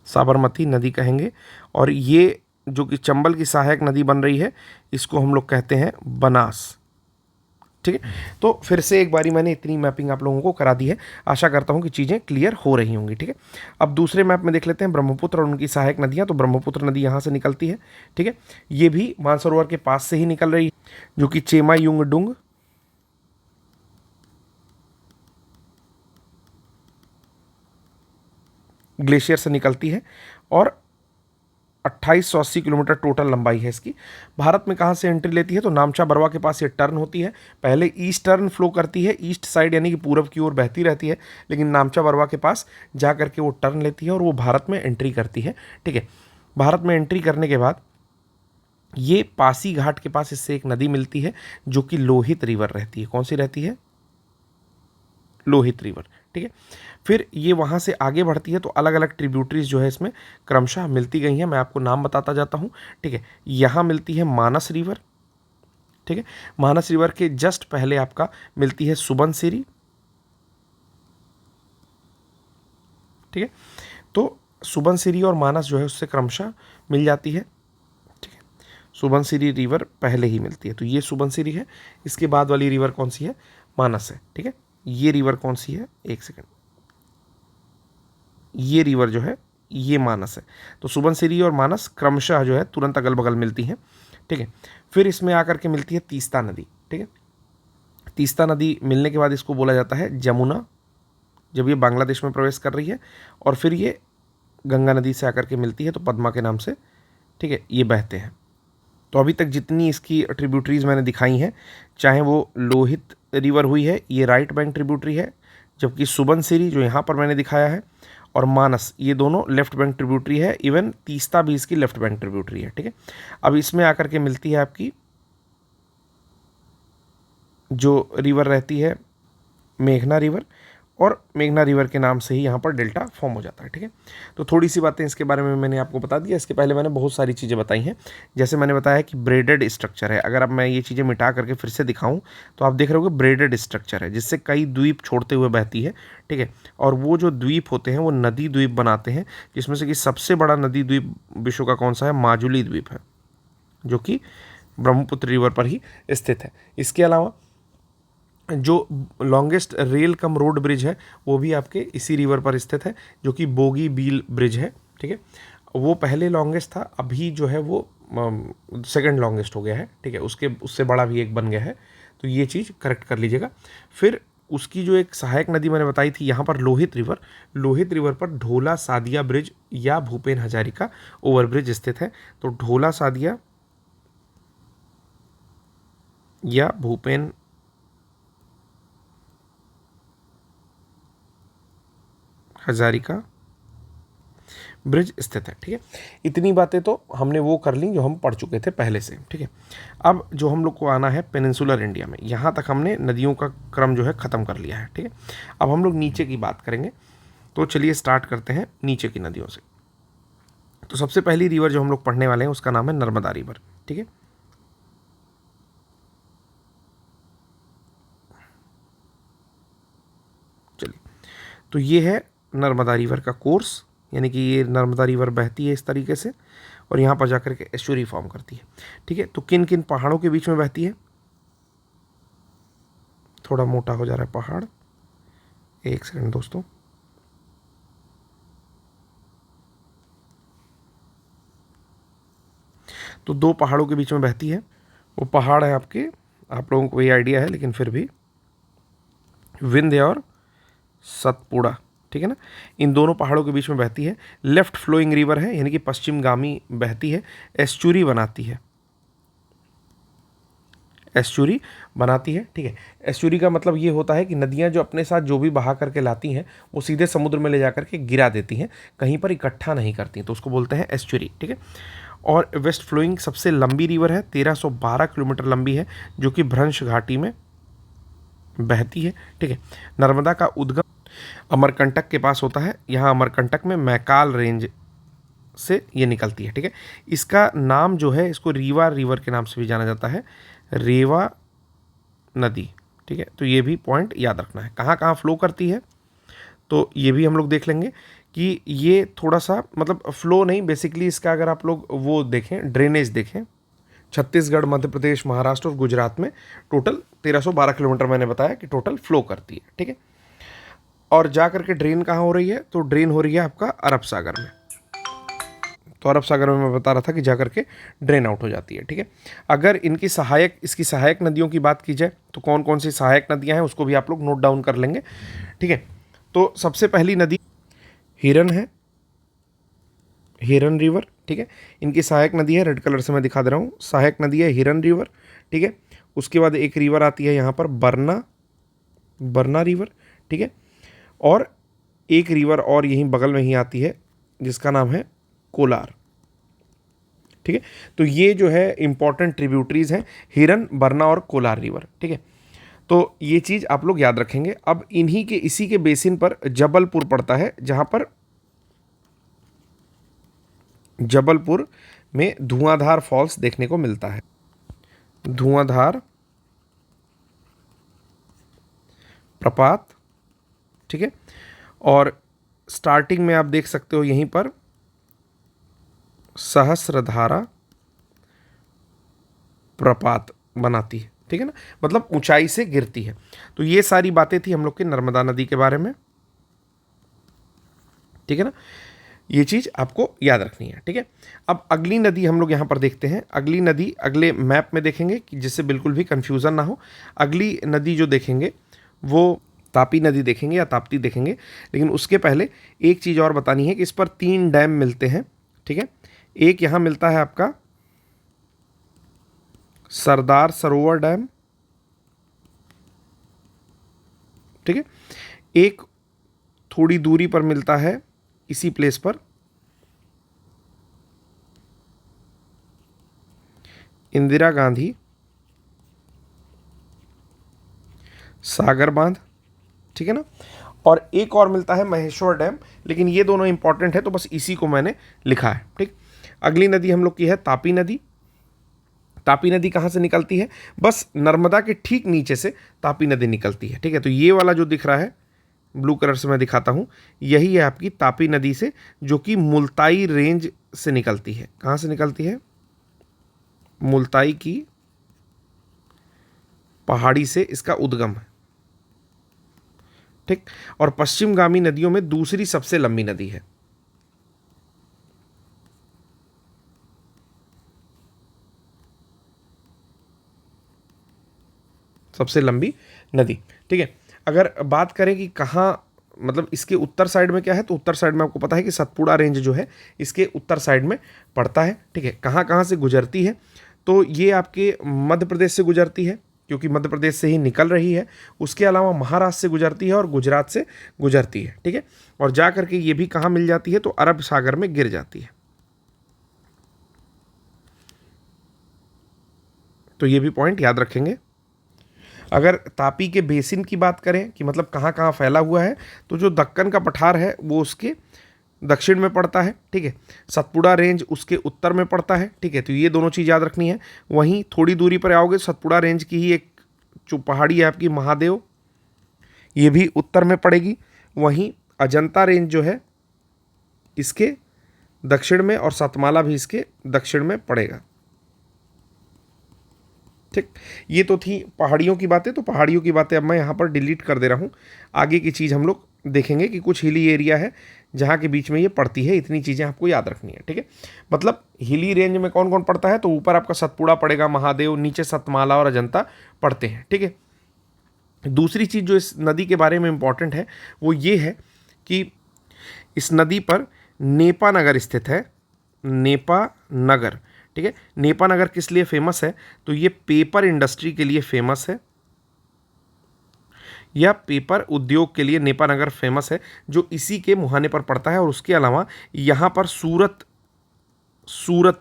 साबरमती नदी कहेंगे। और ये जो कि चंबल की सहायक नदी बन रही है, इसको हम लोग कहते हैं बनास। ठीक है, तो फिर से एक बारी मैंने इतनी मैपिंग आप लोगों को करा दी है, आशा करता हूं कि चीज़ें क्लियर हो रही होंगी। ठीक है, अब दूसरे मैप में देख लेते हैं ब्रह्मपुत्र और उनकी सहायक नदियां। तो ब्रह्मपुत्र नदी यहाँ से निकलती है। ठीक है, ये भी मानसरोवर के पास से ही निकल रही है, जो कि चेमा युंगडुंग ग्लेशियर से निकलती है, और 2880 किलोमीटर टोटल लंबाई है इसकी। भारत में कहाँ से एंट्री लेती है, तो नामचा बरवा के पास ये टर्न होती है। पहले ईस्ट टर्न फ्लो करती है, ईस्ट साइड यानी कि पूरब की ओर बहती रहती है, लेकिन नामचा बरवा के पास जा करके वो टर्न लेती है और वो भारत में एंट्री करती है। ठीक है, भारत में एंट्री करने के बाद ये पासी घाट के पास इससे एक नदी मिलती है, जो कि लोहित रिवर रहती है। कौन सी रहती है, लोहित रिवर। ठीक है, फिर ये वहाँ से आगे बढ़ती है, तो अलग अलग ट्रिब्यूटरीज जो है इसमें क्रमशः मिलती गई हैं। मैं आपको नाम बताता जाता हूँ। ठीक है, यहाँ मिलती है मानस रिवर। ठीक है, मानस रिवर के जस्ट पहले आपका मिलती है सुबनसिरी। ठीक है, तो सुबनसिरी और मानस जो है उससे क्रमशः मिल जाती है। ठीक है, सुबनसिरी रिवर पहले ही मिलती है, तो ये सुबनसिरी है। इसके बाद वाली रिवर कौन सी है, मानस है। ठीक है, ये रिवर कौन सी है, एक सेकंड, ये रिवर जो है ये मानस है। तो सुबनसिरी और मानस क्रमशः जो है तुरंत अगल बगल मिलती हैं। ठीक है, फिर इसमें आकर के मिलती है तीस्ता नदी। ठीक है, तीस्ता नदी मिलने के बाद इसको बोला जाता है जमुना जब ये बांग्लादेश में प्रवेश कर रही है, और फिर ये गंगा नदी से आकर के मिलती है तो पद्मा के नाम से, ठीक है, ये बहते हैं। तो अभी तक जितनी इसकी ट्रिब्यूटरीज मैंने दिखाई हैं, चाहे वो लोहित रिवर हुई है, ये राइट बैंक ट्रिब्यूटरी है, जबकि सुबनसिरी जो यहाँ पर मैंने दिखाया है, और मानस, ये दोनों लेफ्ट बैंक ट्रिब्यूटरी है। इवन तीस्ता भी इसकी लेफ्ट बैंक ट्रिब्यूटरी है, ठीक है। अब इसमें आकर के मिलती है आपकी जो रिवर रहती है मेघना रिवर, और मेघना रिवर के नाम से ही यहाँ पर डेल्टा फॉर्म हो जाता है, ठीक है। तो थोड़ी सी बातें इसके बारे में मैंने आपको बता दिया। इसके पहले मैंने बहुत सारी चीज़ें बताई हैं, जैसे मैंने बताया कि ब्रेडेड स्ट्रक्चर है। अगर अब मैं ये चीज़ें मिटा करके फिर से दिखाऊं तो आप देख रहे हो कि ब्रेडेड स्ट्रक्चर है, जिससे कई द्वीप छोड़ते हुए बहती है, ठीक है। और वो जो द्वीप होते हैं वो नदी द्वीप बनाते हैं, जिसमें से कि सबसे बड़ा नदी द्वीप विश्व का कौन सा है? माजुली द्वीप है, जो कि ब्रह्मपुत्र रिवर पर ही स्थित है। इसके अलावा जो longest rail cum road bridge है वो भी आपके इसी रिवर पर स्थित है, जो कि बोगी बील ब्रिज है, ठीक है। वो पहले लॉन्गेस्ट था, अभी जो है वो सेकंड लॉन्गेस्ट हो गया है, ठीक है। उससे बड़ा भी एक बन गया है, तो ये चीज़ करेक्ट कर लीजिएगा। फिर उसकी जो एक सहायक नदी मैंने बताई थी यहाँ पर लोहित रिवर पर ढोला सादिया ब्रिज या भूपेन हजारिका ओवर ब्रिज स्थित है। तो ढोला सादिया या भूपेन हजारिका ब्रिज स्थित है, ठीक है। इतनी बातें तो हमने वो कर ली जो हम पढ़ चुके थे पहले से, ठीक है। अब जो हम लोग को आना है पेनिनसुलर इंडिया में, यहाँ तक हमने नदियों का क्रम जो है ख़त्म कर लिया है, ठीक है। अब हम लोग नीचे की बात करेंगे, तो चलिए स्टार्ट करते हैं नीचे की नदियों से। तो सबसे पहली रिवर जो हम लोग पढ़ने वाले हैं उसका नाम है नर्मदा रिवर, ठीक है। चलिए, तो ये है नर्मदा रिवर का कोर्स, यानी कि ये नर्मदा रिवर बहती है इस तरीके से, और यहाँ पर जाकर के एस्चुरी फॉर्म करती है, ठीक है। तो किन किन पहाड़ों के बीच में बहती है? थोड़ा मोटा हो जा रहा है पहाड़, एक सेकंड दोस्तों। तो दो पहाड़ों के बीच में बहती है, वो पहाड़ है आपके, आप लोगों को ये आइडिया है लेकिन फिर भी, विंध्य और सतपुड़ा, ठीक है ना। इन दोनों पहाड़ों के बीच में बहती है। लेफ्ट फ्लोइंग रिवर है, यानी कि पश्चिमगामी बहती है, एस्चुरी बनाती है, एस्चुरी बनाती है, ठीक है। एस्चुरी का मतलब ये होता है कि नदियाँ जो अपने साथ जो भी बहा करके लाती हैं वो सीधे समुद्र में ले जाकर के गिरा देती हैं, कहीं पर इकट्ठा नहीं करती, तो उसको बोलते हैं एस्चुरी, ठीक है। और वेस्ट फ्लोइंग सबसे लंबी रिवर है, 1312 किलोमीटर लंबी है, जो कि भ्रंश घाटी में बहती है, ठीक है। नर्मदा का उद्गम अमरकंटक के पास होता है, यहाँ अमरकंटक में मैकाल रेंज से ये निकलती है, ठीक है। इसका नाम जो है, इसको रीवा रिवर के नाम से भी जाना जाता है, रेवा नदी, ठीक है। तो ये भी पॉइंट याद रखना है, कहाँ कहाँ फ्लो करती है, तो ये भी हम लोग देख लेंगे कि ये थोड़ा सा मतलब फ्लो नहीं, बेसिकली इसका अगर आप लोग वो देखें, ड्रेनेज देखें, छत्तीसगढ़, मध्य प्रदेश, महाराष्ट्र और गुजरात में टोटल 1312 किलोमीटर मैंने बताया कि टोटल फ्लो करती है, ठीक है। और जा करके ड्रेन कहाँ हो रही है? तो ड्रेन हो रही है आपका अरब सागर में। तो अरब सागर में मैं बता रहा था कि जा करके ड्रेन आउट हो जाती है, ठीक है। अगर इसकी सहायक नदियों की बात की जाए तो कौन कौन सी सहायक नदियाँ हैं उसको भी आप लोग नोट डाउन कर लेंगे, ठीक है। तो सबसे पहली नदी हिरन है, हिरन रिवर, ठीक है। इनकी सहायक नदी है, रेड कलर से मैं दिखा दे रहा हूँ, सहायक नदी है हिरन रिवर, ठीक है। उसके बाद एक रिवर आती है यहाँ पर बरना रिवर, ठीक है। और एक रिवर और यहीं बगल में ही आती है जिसका नाम है कोलार, ठीक है। तो ये जो है इंपॉर्टेंट ट्रिब्यूटरीज हैं, हिरन, बरना और कोलार रिवर, ठीक है। तो ये चीज़ आप लोग याद रखेंगे। अब इसी के बेसिन पर जबलपुर पड़ता है, जहाँ पर जबलपुर में धुआंधार फॉल्स देखने को मिलता है, धुआंधार प्रपात, ठीक है। और स्टार्टिंग में आप देख सकते हो यहीं पर सहस्रधारा प्रपात बनाती है, ठीक है ना, मतलब ऊंचाई से गिरती है। तो ये सारी बातें थी हम लोग के नर्मदा नदी के बारे में, ठीक है ना। ये चीज़ आपको याद रखनी है, ठीक है। अब अगली नदी हम लोग यहाँ पर देखते हैं। अगली नदी अगले मैप में देखेंगे कि जिससे बिल्कुल भी कंफ्यूजन ना हो। अगली नदी जो देखेंगे वो तापी नदी देखेंगे या ताप्ती देखेंगे, लेकिन उसके पहले एक चीज़ और बतानी है कि इस पर 3 डैम मिलते हैं, ठीक है। एक यहाँ मिलता है आपका सरदार सरोवर डैम, ठीक है। एक थोड़ी दूरी पर मिलता है इसी प्लेस पर इंदिरा गांधी सागर बांध, ठीक है ना। और एक और मिलता है महेश्वर डैम, लेकिन ये दोनों इंपॉर्टेंट है तो बस इसी को मैंने लिखा है, ठीक। अगली नदी हम लोग की है तापी नदी। तापी नदी कहाँ से निकलती है? बस नर्मदा के ठीक नीचे से तापी नदी निकलती है, ठीक है। तो ये वाला जो दिख रहा है ब्लू कलर से मैं दिखाता हूँ, यही है आपकी तापी नदी से, जो कि मुल्ताई रेंज से निकलती है। कहाँ से निकलती है? मुल्ताई की पहाड़ी से इसका उद्गम है, ठीक। और पश्चिमगामी नदियों में दूसरी सबसे लंबी नदी है। सबसे लंबी नदी, ठीक है। अगर बात करें कि कहाँ, मतलब इसके उत्तर साइड में क्या है, तो उत्तर साइड में आपको पता है कि सतपुड़ा रेंज जो है इसके उत्तर साइड में पड़ता है, ठीक है। कहाँ कहाँ से गुजरती है? तो ये आपके मध्य प्रदेश से गुजरती है, क्योंकि मध्य प्रदेश से ही निकल रही है। उसके अलावा महाराष्ट्र से गुजरती है और गुजरात से गुजरती है, ठीक है। और जा करके ये भी कहाँ मिल जाती है? तो अरब सागर में गिर जाती है। तो ये भी पॉइंट याद रखेंगे। अगर तापी के बेसिन की बात करें कि मतलब कहाँ कहाँ फैला हुआ है, तो जो दक्कन का पठार है वो उसके दक्षिण में पड़ता है, ठीक है। सतपुड़ा रेंज उसके उत्तर में पड़ता है, ठीक है। तो ये दोनों चीज़ याद रखनी है। वहीं थोड़ी दूरी पर आओगे, सतपुड़ा रेंज की ही एक जो पहाड़ी है आपकी महादेव, ये भी उत्तर में पड़ेगी। वहीं अजंता रेंज जो है इसके दक्षिण में, और सतमाला भी इसके दक्षिण में पड़ेगा, ठीक। ये तो थी पहाड़ियों की बातें। तो पहाड़ियों की बातें अब मैं यहाँ पर डिलीट कर दे रहा हूँ। आगे की चीज़ हम लोग देखेंगे कि कुछ हिली एरिया है जहाँ के बीच में ये पड़ती है। इतनी चीज़ें आपको याद रखनी है, ठीक है। मतलब हिली रेंज में कौन कौन पड़ता है? तो ऊपर आपका सतपुड़ा पड़ेगा, महादेव, नीचे सतमाला और अजंता पड़ते हैं, ठीक है। दूसरी चीज़ जो इस नदी के बारे में इम्पॉर्टेंट है वो ये है कि इस नदी पर नेपा नगर स्थित है। नेपा नगर, ठीक है। नेपा नगर किस लिए फेमस है? तो ये पेपर इंडस्ट्री के लिए फेमस है, या पेपर उद्योग के लिए नेपा नगर फेमस है, जो इसी के मुहाने पर पड़ता है। और उसके अलावा यहाँ पर सूरत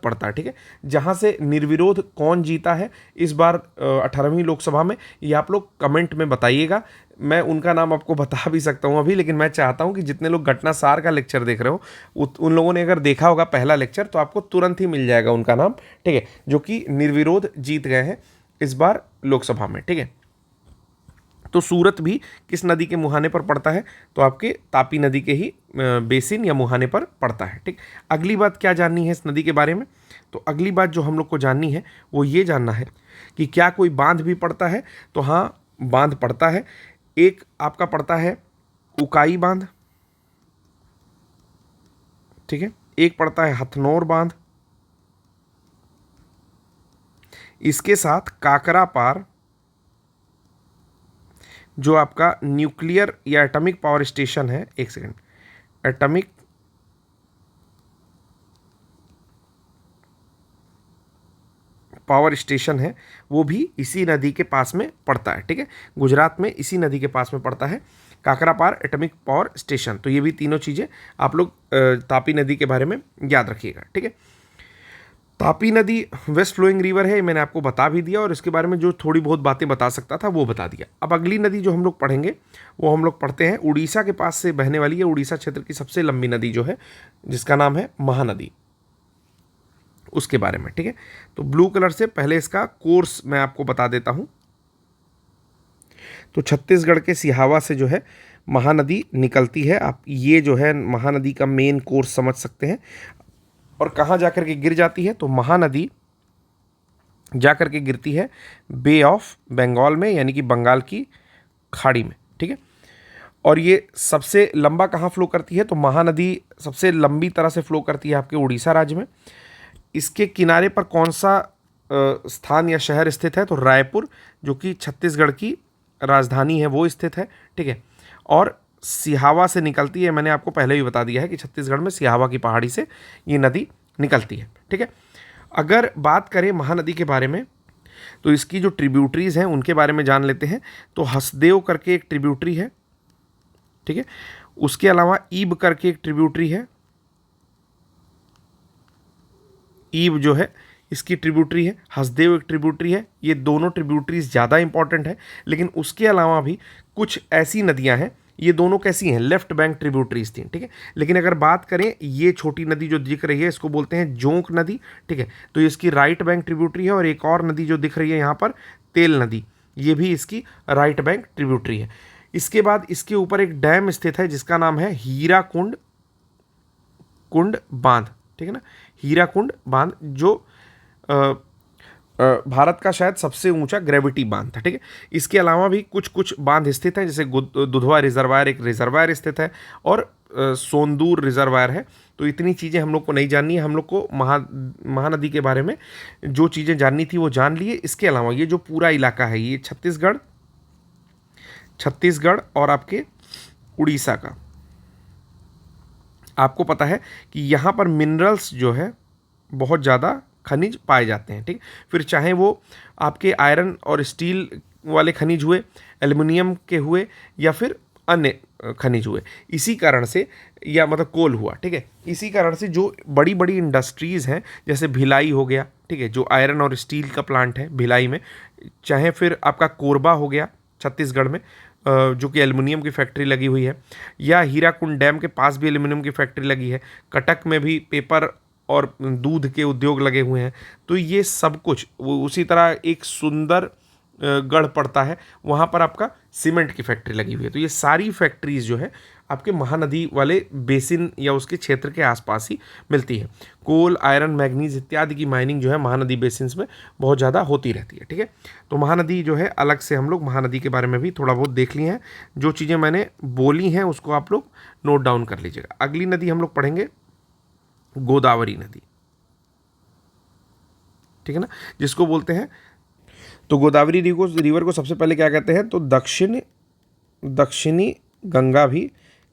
पड़ता है, ठीक है। जहाँ से निर्विरोध कौन जीता है इस बार 18वीं लोकसभा में, ये आप लोग कमेंट में बताइएगा। मैं उनका नाम आपको बता भी सकता हूँ अभी, लेकिन मैं चाहता हूँ कि जितने लोग घटना सार का लेक्चर देख रहे हो उन लोगों ने अगर देखा होगा पहला लेक्चर, तो आपको तुरंत ही मिल जाएगा उनका नाम, ठीक है, जो कि निर्विरोध जीत गए हैं इस बार लोकसभा में, ठीक है। तो सूरत भी किस नदी के मुहाने पर पड़ता है? तो आपके तापी नदी के ही बेसिन या मुहाने पर पड़ता है, ठीक। अगली बात क्या जाननी है इस नदी के बारे में? तो अगली बात जो हम लोग को जाननी है वो ये जानना है कि क्या कोई बांध भी पड़ता है? तो हाँ, बांध पड़ता है। एक आपका पड़ता है उकाई बांध, ठीक है। एक पड़ता है हथनोर बांध। इसके साथ काकरा पार जो आपका न्यूक्लियर या एटॉमिक पावर स्टेशन है, एक सेकंड, एटॉमिक पावर स्टेशन है, वो भी इसी नदी के पास में पड़ता है, ठीक है। गुजरात में इसी नदी के पास में पड़ता है काकरा पार एटॉमिक पावर स्टेशन। तो ये भी तीनों चीज़ें आप लोग तापी नदी के बारे में याद रखिएगा, ठीक है। तापी नदी वेस्ट फ्लोइंग रिवर है, मैंने आपको बता भी दिया, और इसके बारे में जो थोड़ी बहुत बातें बता सकता था वो बता दिया। अब अगली नदी जो हम लोग पढ़ेंगे वो हम लोग पढ़ते हैं उड़ीसा के पास से बहने वाली है, उड़ीसा क्षेत्र की सबसे लंबी नदी जो है जिसका नाम है महानदी, उसके बारे में, ठीक है। तो ब्लू कलर से पहले इसका कोर्स मैं आपको बता देता हूँ। तो छत्तीसगढ़ के सिहावा से जो है महानदी निकलती है। आप ये जो है महानदी का मेन कोर्स समझ सकते हैं। और कहाँ जाकर के गिर जाती है? तो महानदी जाकर के गिरती है बे ऑफ बंगाल में, यानी कि बंगाल की खाड़ी में, ठीक है। और ये सबसे लंबा कहाँ फ्लो करती है? तो महानदी सबसे लंबी तरह से फ्लो करती है आपके उड़ीसा राज्य में। इसके किनारे पर कौन सा स्थान या शहर स्थित है? तो रायपुर, जो कि छत्तीसगढ़ की राजधानी है वो स्थित है, ठीक है। और सिहावा से निकलती है, मैंने आपको पहले भी बता दिया है कि छत्तीसगढ़ में सिहावा की पहाड़ी से ये नदी निकलती है, ठीक है। अगर बात करें महानदी के बारे में तो इसकी जो ट्रिब्यूटरीज हैं उनके बारे में जान लेते हैं। तो हसदेव करके एक ट्रिब्यूटरी है, ठीक है। उसके अलावा ईब करके एक ट्रिब्यूटरी है, ईब जो है इसकी ट्रिब्यूटरी है, हसदेव एक ट्रिब्यूटरी है। ये दोनों ट्रिब्यूटरीज ज़्यादा इंपॉर्टेंट है, लेकिन उसके अलावा भी कुछ ऐसी नदियां हैं, ये दोनों कैसी हैं, लेफ्ट बैंक ट्रिब्यूटरीज थी, ठीक है। लेकिन अगर बात करें ये छोटी नदी जो दिख रही है इसको बोलते हैं जोंक नदी, ठीक है। तो इसकी राइट बैंक ट्रिब्यूटरी है। और एक और नदी जो दिख रही है यहाँ पर, तेल नदी, ये भी इसकी राइट बैंक ट्रिब्यूटरी है। इसके बाद इसके ऊपर एक डैम स्थित है जिसका नाम है हीराकुंड बांध, ठीक है ना, हीराकुंड बांध, जो भारत का शायद सबसे ऊंचा ग्रेविटी बांध था, ठीक है। इसके अलावा भी कुछ कुछ बांध स्थित हैं, जैसे दुधवा रिजर्वायर एक रिजर्वायर स्थित है, और सोंदूर रिजर्वायर है। तो इतनी चीज़ें हम लोग को नहीं जाननी है, हम लोग को महानदी के बारे में जो चीज़ें जाननी थी वो जान लिए। इसके अलावा ये जो पूरा इलाका है ये छत्तीसगढ़ और आपके उड़ीसा का, आपको पता है कि यहाँ पर मिनरल्स जो है बहुत ज़्यादा खनिज पाए जाते हैं, ठीक। फिर चाहे वो आपके आयरन और स्टील वाले खनिज हुए, एल्युमिनियम के हुए, या फिर अन्य खनिज हुए, इसी कारण से, या मतलब कोल हुआ, ठीक है। इसी कारण से जो बड़ी बड़ी इंडस्ट्रीज़ हैं, जैसे भिलाई हो गया, ठीक है, जो आयरन और स्टील का प्लांट है भिलाई में, चाहे फिर आपका कोरबा हो गया छत्तीसगढ़ में, जो कि एल्युमिनियम की फैक्ट्री लगी हुई है, या हीराकुंड डैम के पास भी एल्युमिनियम की फैक्ट्री लगी है, कटक में भी पेपर और दूध के उद्योग लगे हुए हैं। तो ये सब कुछ वो उसी तरह एक सुंदर गढ़ पड़ता है, वहाँ पर आपका सीमेंट की फैक्ट्री लगी हुई है। तो ये सारी फैक्ट्रीज जो है आपके महानदी वाले बेसिन या उसके क्षेत्र के आसपास ही मिलती है। कोल, आयरन, मैग्नीज इत्यादि की माइनिंग जो है महानदी बेसिन्स में बहुत ज़्यादा होती रहती है, ठीक है। तो महानदी जो है अलग से हम लोग महानदी के बारे में भी थोड़ा बहुत देख लिए हैं। जो चीज़ें मैंने बोली हैं उसको आप लोग नोट डाउन कर लीजिएगा। अगली नदी हम लोग पढ़ेंगे गोदावरी नदी, ठीक है ना, जिसको बोलते हैं, तो गोदावरी रिवर को सबसे पहले क्या कहते हैं, तो दक्षिणी गंगा भी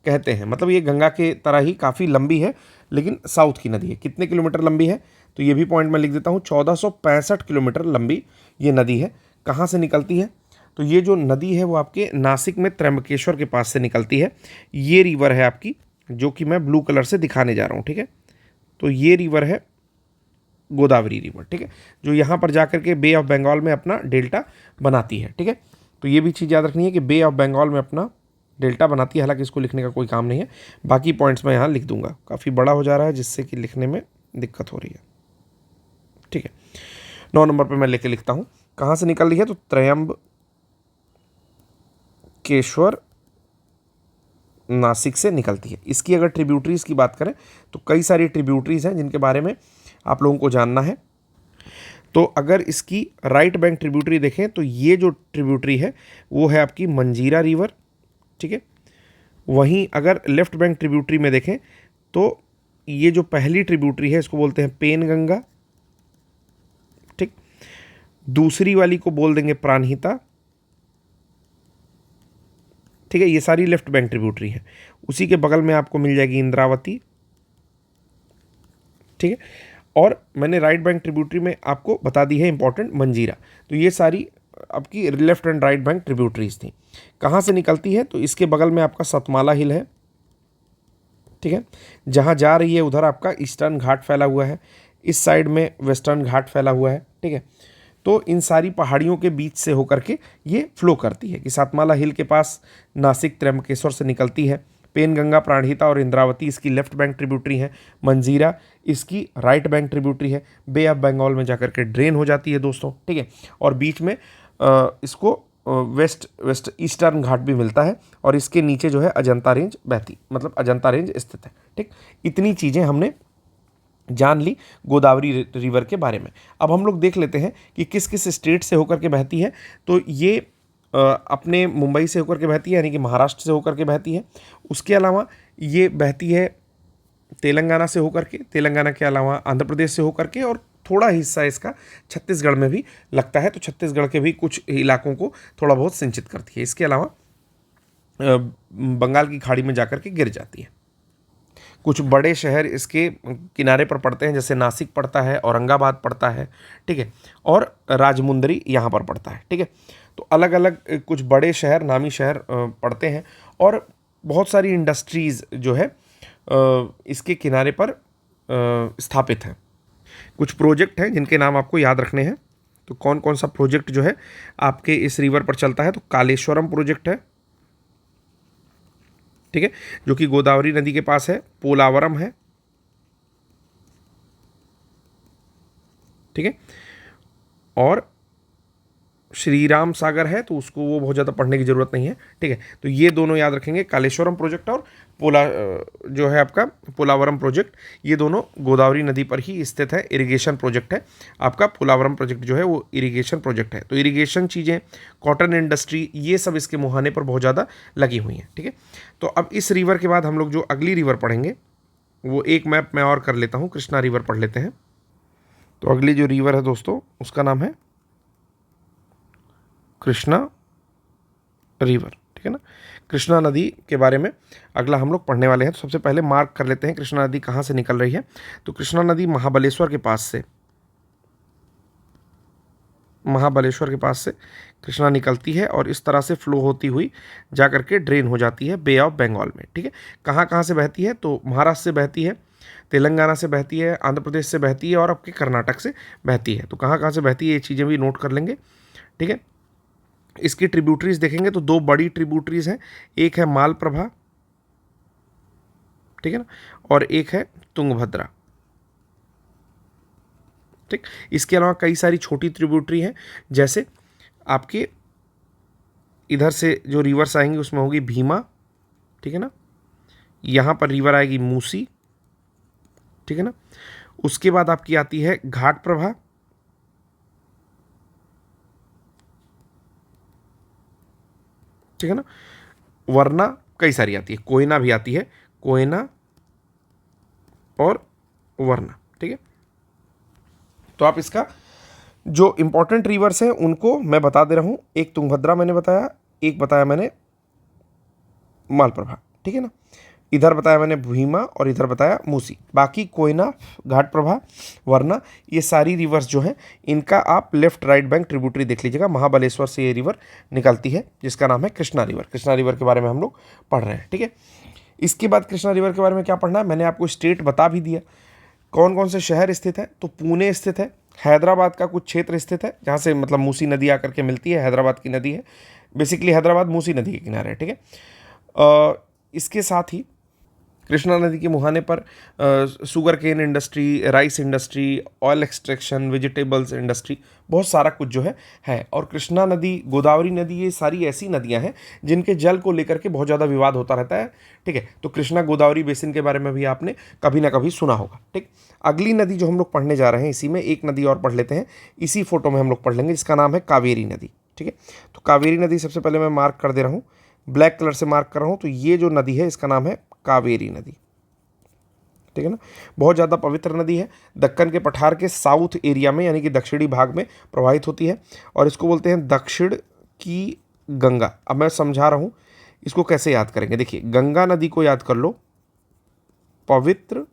कहते हैं। मतलब ये गंगा के तरह ही काफ़ी लंबी है, लेकिन साउथ की नदी है। कितने किलोमीटर लंबी है, तो ये भी पॉइंट मैं लिख देता हूँ, 1465 किलोमीटर लंबी ये नदी है। कहाँ से निकलती है, तो ये जो नदी है वो आपके नासिक में त्र्यंबकेश्वर के पास से निकलती है। ये रिवर है आपकी, जो कि मैं ब्लू कलर से दिखाने जा रहा हूँ, ठीक है। तो ये रिवर है गोदावरी रिवर, ठीक है, जो यहाँ पर जाकर के बे ऑफ बंगाल में अपना डेल्टा बनाती है, ठीक है। तो ये भी चीज़ याद रखनी है कि बे ऑफ बंगाल में अपना डेल्टा बनाती है। हालांकि इसको लिखने का कोई काम नहीं है, बाकी पॉइंट्स मैं यहाँ लिख दूंगा। काफ़ी बड़ा हो जा रहा है जिससे कि लिखने में दिक्कत हो रही है, ठीक है। 9 नंबर पर मैं लेके लिखता हूँ, कहाँ से निकल रही है, तो त्र्यंबकेश्वर नासिक से निकलती है। इसकी अगर ट्रिब्यूटरीज़ की बात करें तो कई सारी ट्रिब्यूटरीज़ हैं जिनके बारे में आप लोगों को जानना है। तो अगर इसकी राइट बैंक ट्रिब्यूटरी देखें तो ये जो ट्रिब्यूटरी है वो है आपकी मंजीरा रिवर, ठीक है। वहीं अगर लेफ्ट बैंक ट्रिब्यूटरी में देखें तो ये जो पहली ट्रिब्यूटरी है इसको बोलते हैं पेनगंगा, ठीक। दूसरी वाली को बोल देंगे प्राणहिता, ठीक है। ये सारी लेफ्ट बैंक ट्रिब्यूटरी है। उसी के बगल में आपको मिल जाएगी इंद्रावती, ठीक है। और मैंने राइट बैंक ट्रिब्यूटरी में आपको बता दी है इंपॉर्टेंट मंजीरा। तो ये सारी आपकी left and right bank tributaries थी। कहाँ से निकलती है, तो इसके बगल में आपका सतमाला हिल है, ठीक है। जहाँ जा रही है उधर आपका ईस्टर्न घाट फैला हुआ है, इस साइड में वेस्टर्न घाट फैला हुआ है, ठीक है। तो इन सारी पहाड़ियों के बीच से होकर के ये फ्लो करती है कि सातमाला हिल के पास नासिक त्र्यंबकेश्वर से निकलती है। पेनगंगा, प्राणहिता और इंद्रावती इसकी लेफ्ट बैंक ट्रिब्यूटरी है। मंजीरा इसकी राइट बैंक ट्रिब्यूटरी है। बे ऑफ बंगाल में जाकर के ड्रेन हो जाती है दोस्तों, ठीक है। और बीच में इसको वेस्ट ईस्टर्न घाट भी मिलता है, और इसके नीचे जो है अजंता रेंज बहती, मतलब अजंता रेंज स्थित है, ठीक। इतनी चीज़ें हमने जान ली गोदावरी रिवर के बारे में। अब हम लोग देख लेते हैं कि किस किस स्टेट से होकर के बहती है। तो ये अपने मुंबई से होकर के बहती है, यानी कि महाराष्ट्र से होकर के बहती है। उसके अलावा ये बहती है तेलंगाना से होकर के, तेलंगाना के अलावा आंध्र प्रदेश से होकर के, और थोड़ा हिस्सा इसका छत्तीसगढ़ में भी लगता है, तो छत्तीसगढ़ के भी कुछ इलाकों को थोड़ा बहुत सिंचित करती है। इसके अलावा बंगाल की खाड़ी में जाकर के गिर जाती है। कुछ बड़े शहर इसके किनारे पर पड़ते हैं, जैसे नासिक पड़ता है, औरंगाबाद पड़ता है, ठीक है, और राजमुंदरी यहाँ पर पड़ता है, ठीक है। तो अलग अलग कुछ बड़े शहर, नामी शहर पड़ते हैं, और बहुत सारी इंडस्ट्रीज़ जो है इसके किनारे पर स्थापित हैं। कुछ प्रोजेक्ट हैं जिनके नाम आपको याद रखने हैं। तो कौन कौन सा प्रोजेक्ट जो है आपके इस रिवर पर चलता है, तो कालेश्वरम प्रोजेक्ट है, ठीक है, जो कि गोदावरी नदी के पास है। पोलावरम है, ठीक है, और श्री राम सागर है, तो उसको वो बहुत ज़्यादा पढ़ने की ज़रूरत नहीं है, ठीक है। तो ये दोनों याद रखेंगे, कालेश्वरम प्रोजेक्ट और जो है आपका पोलावरम प्रोजेक्ट, ये दोनों गोदावरी नदी पर ही स्थित है। इरिगेशन प्रोजेक्ट है आपका पोलावरम प्रोजेक्ट जो है वो इरिगेशन प्रोजेक्ट है। तो इरिगेशन चीज़ें, कॉटन इंडस्ट्री, ये सब इसके मुहाने पर बहुत ज़्यादा लगी हुई हैं, ठीक है। तो अब इस रिवर के बाद हम लोग जो अगली रिवर पढ़ेंगे वो एक मैप मैं और कर लेता हूँ, कृष्णा रिवर पढ़ लेते हैं। तो अगली जो रिवर है दोस्तों उसका नाम है कृष्णा रिवर, ठीक है ना। कृष्णा नदी के बारे में अगला हम लोग पढ़ने वाले हैं। तो सबसे पहले मार्क कर लेते हैं कृष्णा नदी कहाँ से निकल रही है। तो कृष्णा नदी महाबलेश्वर के पास से कृष्णा निकलती है और इस तरह से फ्लो होती हुई जा करके ड्रेन हो जाती है बे ऑफ बंगाल में, ठीक है। कहाँ कहाँ से बहती है, तो महाराष्ट्र से बहती है, तेलंगाना से बहती है, आंध्र प्रदेश से बहती है और आपके कर्नाटक से बहती है। तो कहाँ कहाँ से बहती है ये चीज़ें भी नोट कर लेंगे, ठीक है। इसकी ट्रिब्यूटरीज देखेंगे तो दो बड़ी ट्रिब्यूटरीज हैं, एक है मालप्रभा, ठीक है ना, और एक है तुंगभद्रा, ठीक। इसके अलावा कई सारी छोटी ट्रिब्यूटरी हैं, जैसे आपके इधर से जो रिवर्स आएंगी उसमें होगी भीमा, ठीक है ना, यहाँ पर रिवर आएगी मूसी, ठीक है ना। उसके बाद आपकी आती है घाट प्रभा, ठीक है ना, वरना कई सारी आती है, कोयना भी आती है, कोयना और वरना, ठीक है। तो आप इसका जो इंपॉर्टेंट रिवर्स हैं उनको मैं बता दे रहा हूँ। एक तुंगभद्रा मैंने बताया, एक बताया मैंने मालप्रभा, ठीक है ना, इधर बताया मैंने भीमा और इधर बताया मूसी। बाकी कोयना, घाट प्रभा, वरना, ये सारी रिवर्स जो हैं इनका आप लेफ्ट राइट बैंक ट्रिब्यूटरी देख लीजिएगा। महाबलेश्वर से ये रिवर निकलती है जिसका नाम है कृष्णा रिवर। कृष्णा रिवर के बारे में हम लोग पढ़ रहे हैं, ठीक है। इसके बाद कृष्णा रिवर के बारे में क्या पढ़ना है, मैंने आपको स्टेट बता भी दिया, कौन कौन से शहर स्थित है। तो पुणे स्थित है, हैदराबाद का कुछ क्षेत्र स्थित है जहाँ से मतलब मूसी नदी आकर के मिलती है, हैदराबाद की नदी है, बेसिकली हैदराबाद मूसी नदी के किनारे है, ठीक है। इसके साथ ही कृष्णा नदी के मुहाने पर sugar cane industry, rice industry, oil extraction, vegetables industry, बहुत सारा कुछ जो है। और कृष्णा नदी, गोदावरी नदी, ये सारी ऐसी नदियां हैं जिनके जल को लेकर के बहुत ज़्यादा विवाद होता रहता है, ठीक है। तो कृष्णा गोदावरी बेसिन के बारे में भी आपने कभी ना कभी सुना होगा, ठीक। अगली नदी जो हम लोग पढ़ने जा रहे हैं, इसी में एक नदी और पढ़ लेते हैं, इसी फोटो में हम लोग पढ़ लेंगे, जिसका नाम है कावेरी नदी, ठीक है। तो कावेरी नदी सबसे पहले मैं मार्क कर दे रहा हूँ, ब्लैक कलर से मार्क कर रहा हूँ। तो ये जो नदी है इसका नाम है कावेरी नदी, ठीक है ना। बहुत ज़्यादा पवित्र नदी है, दक्कन के पठार के साउथ एरिया में यानी कि दक्षिणी भाग में प्रवाहित होती है और इसको बोलते हैं दक्षिण की गंगा। अब मैं समझा रहा हूँ इसको कैसे याद करेंगे। देखिए, गंगा नदी को याद कर लो, पवित्र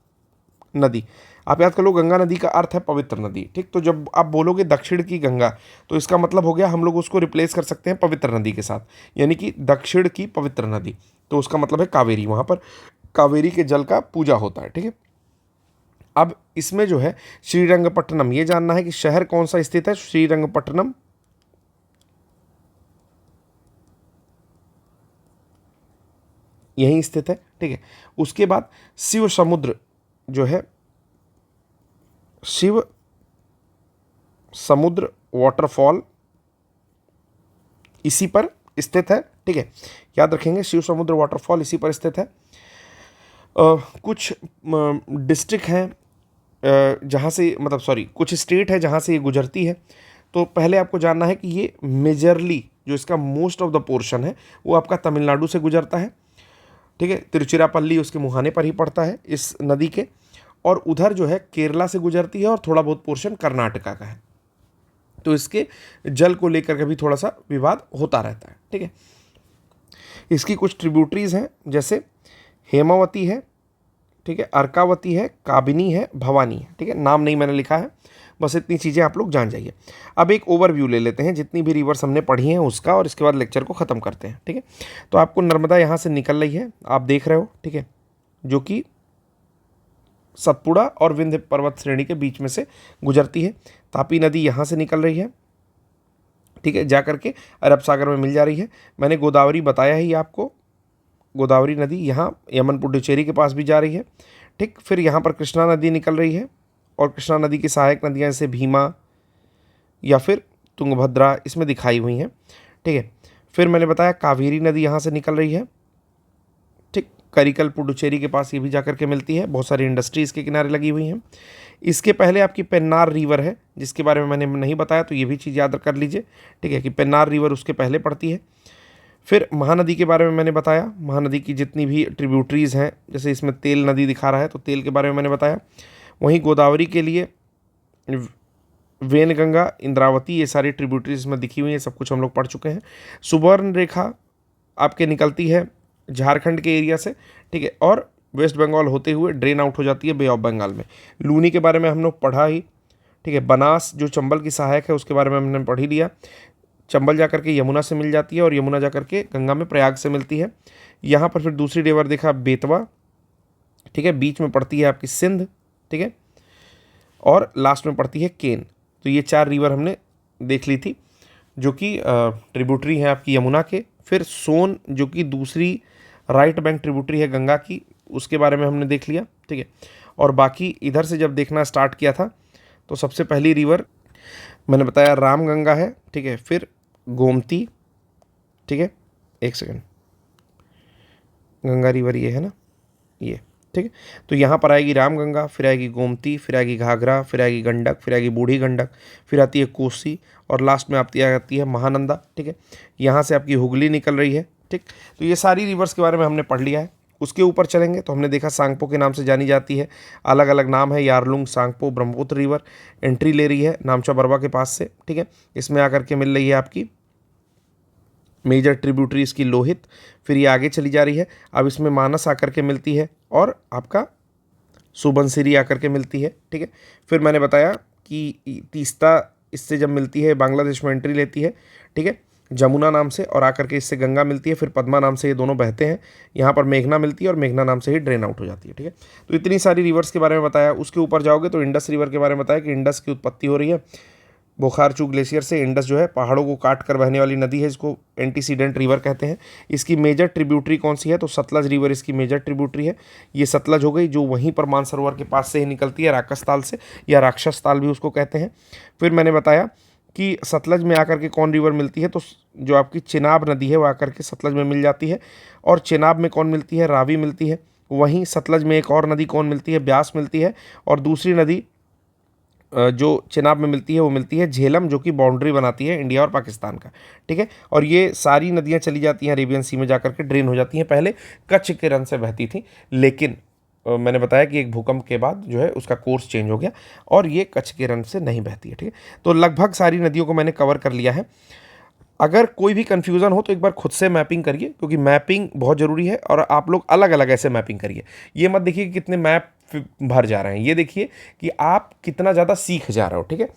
नदी, आप याद कर लो गंगा नदी का अर्थ है पवित्र नदी, ठीक। तो जब आप बोलोगे दक्षिण की गंगा तो इसका मतलब हो गया हम लोग उसको रिप्लेस कर सकते हैं पवित्र नदी के साथ, यानी कि दक्षिण की पवित्र नदी, तो उसका मतलब है कावेरी। वहाँ पर कावेरी के जल का पूजा होता है, ठीक है। अब इसमें जो है श्रीरंगपट्टनम, ये जानना है कि शहर कौन सा स्थित है। श्रीरंगपट्टनम यहीं स्थित है, ठीक है। उसके बाद शिव समुद्र जो है, शिव समुद्र वाटरफॉल इसी पर स्थित है, ठीक है। याद रखेंगे शिव समुद्र वाटरफॉल इसी पर स्थित है। कुछ डिस्ट्रिक्ट हैं जहाँ से मतलब कुछ स्टेट है जहाँ से ये गुजरती है। तो पहले आपको जानना है कि ये मेजरली जो इसका मोस्ट ऑफ द पोर्शन है वो आपका तमिलनाडु से गुजरता है, ठीक है। तिरुचिरापल्ली उसके मुहाने पर ही पड़ता है इस नदी के, और उधर जो है केरला से गुजरती है और थोड़ा बहुत पोर्शन कर्नाटका का है। तो इसके जल को लेकर के भी थोड़ा सा विवाद होता रहता है, ठीक है। इसकी कुछ ट्रिब्यूटरीज हैं, जैसे हेमावती है, ठीक है, अर्कावती है, काबिनी है, भवानी है, ठीक है। नाम नहीं मैंने लिखा है, बस इतनी चीज़ें आप लोग जान जाइए। अब एक ओवरव्यू ले लेते हैं जितनी भी रिवर्स हमने पढ़ी हैं उसका, और इसके बाद लेक्चर को ख़त्म करते हैं, ठीक है। तो आपको नर्मदा यहाँ से निकल रही है, आप देख रहे हो, ठीक है, जो कि सतपुड़ा और विंध्य पर्वत श्रेणी के बीच में से गुजरती है। तापी नदी यहाँ से निकल रही है, ठीक है, जा करके अरब सागर में मिल जा रही है। मैंने गोदावरी बताया ही आपको, गोदावरी नदी यहाँ यमन पुडुचेरी के पास भी जा रही है, ठीक। फिर यहाँ पर कृष्णा नदी निकल रही है, और कृष्णा नदी की सहायक नदियाँ जैसे भीमा या फिर तुंगभद्रा इसमें दिखाई हुई हैं, ठीक है। फिर मैंने बताया कावेरी नदी यहाँ से निकल रही है, ठीक। करिकल पुडुचेरी के पास ये भी जाकर के मिलती है, बहुत सारी इंडस्ट्रीज़ के किनारे लगी हुई हैं। इसके पहले आपकी पेन्नार रिवर है, जिसके बारे में मैंने नहीं बताया, तो ये भी चीज़ याद कर लीजिए, ठीक है, कि पेन्नार रिवर उसके पहले पड़ती है। फिर महानदी के बारे में मैंने बताया, महानदी की जितनी भी ट्रिब्यूटरीज़ हैं, जैसे इसमें तेल नदी दिखा रहा है तो तेल के बारे में मैंने बताया। वहीं गोदावरी के लिए वेनगंगा, इंद्रावती, ये सारी ट्रिब्यूटरीज में दिखी हुई हैं, सब कुछ हम लोग पढ़ चुके हैं। सुवर्ण रेखा आपके निकलती है झारखंड के एरिया से, ठीक है, और वेस्ट बंगाल होते हुए ड्रेन आउट हो जाती है बे ऑफ बंगाल में। लूनी के बारे में हम लोग पढ़ा ही, ठीक है। बनास जो चंबल की सहायक है उसके बारे में हमने पढ़ ही लिया। चंबल जाकर के यमुना से मिल जाती है, और यमुना जाकर के गंगा में प्रयाग से मिलती है। यहाँ पर फिर दूसरी रिवर देखा बेतवा, ठीक है, बीच में पड़ती है आपकी सिंध, ठीक है, और लास्ट में पड़ती है केन। तो ये 4 रिवर हमने देख ली थी जो कि ट्रिब्यूटरी हैं आपकी यमुना के। फिर सोन जो कि दूसरी राइट बैंक ट्रिब्यूटरी है गंगा की, उसके बारे में हमने देख लिया, ठीक है। और बाकी इधर से जब देखना स्टार्ट किया था तो सबसे पहली रिवर मैंने बताया रामगंगा है, ठीक है। फिर गोमती, ठीक है, एक सेकंड, गंगा रिवर ये है ना, ये, ठीक है। तो यहाँ पर आएगी रामगंगा, फिर आएगी गोमती, फिर आएगी घाघरा, फिर आएगी गंडक, फिर आएगी बूढ़ी गंडक, फिर आती है कोसी, और लास्ट में आती है महानंदा, ठीक है। यहाँ से आपकी हुगली निकल रही है, ठीक। तो ये सारी रिवर्स के बारे में हमने पढ़ लिया है। उसके ऊपर चलेंगे तो हमने देखा सांगपो के नाम से जानी जाती है, अलग अलग नाम है, Yarlung, Tsangpo, Brahmaputra river entry ले रही है नामचा बरवा के पास से, ठीक है। इसमें आकर के मिल रही है आपकी मेजर ट्रिब्यूटरी इसकी लोहित, फिर ये आगे चली जा रही है। अब इसमें मानस आकर के मिलती है, और आपका सुबनसिरी आकर के मिलती है, ठीक है। फिर मैंने बताया कि तीस्ता इससे जब मिलती है बांग्लादेश में एंट्री लेती है, ठीक है, जमुना नाम से, और आकर के इससे गंगा मिलती है, फिर पद्मा नाम से ये दोनों बहते हैं। यहाँ पर मेघना मिलती है और मेघना नाम से ही ड्रेन आउट हो जाती है, ठीक है। तो इतनी सारी रिवर्स के बारे में बताया। उसके ऊपर जाओगे तो इंडस रिवर के बारे में बताया कि इंडस की उत्पत्ति हो रही है बोखारचू ग्लेशियर से। इंडस जो है पहाड़ों को काट कर बहने वाली नदी है, इसको एंटीसीडेंट रिवर कहते हैं। इसकी मेजर ट्रिब्यूटरी कौन सी है, तो सतलज रिवर इसकी मेजर ट्रिब्यूटरी है। ये सतलज हो गई जो वहीं पर मानसरोवर के पास से ही निकलती है, राकस ताल से, या राक्षस ताल भी उसको कहते हैं। फिर मैंने बताया कि सतलज में आकर के कौन रिवर मिलती है, तो जो आपकी चिनाब नदी है वो आकर के सतलज में मिल जाती है। और चिनाब में कौन मिलती है, रावी मिलती है। वहीं सतलज में एक और नदी कौन मिलती है, ब्यास मिलती है। और दूसरी नदी जो चिनाब में मिलती है वो मिलती है झेलम, जो कि बाउंड्री बनाती है इंडिया और पाकिस्तान का, ठीक है। और ये सारी नदियाँ चली जाती हैं अरेबियन सी में जाकर के ड्रेन हो जाती हैं। पहले कच्छ के रन से बहती थी, लेकिन मैंने बताया कि एक भूकंप के बाद जो है उसका कोर्स चेंज हो गया और ये कच्छ के रन से नहीं बहती है, ठीक है। तो लगभग सारी नदियों को मैंने कवर कर लिया है। अगर कोई भी कन्फ्यूज़न हो तो एक बार खुद से मैपिंग करिए, क्योंकि मैपिंग बहुत ज़रूरी है। और आप लोग अलग अलग ऐसे मैपिंग करिए, ये मत देखिए कि कितने मैप भर जा रहे हैं, ये देखिए कि आप कितना ज़्यादा सीख जा रहे हो, ठीक है।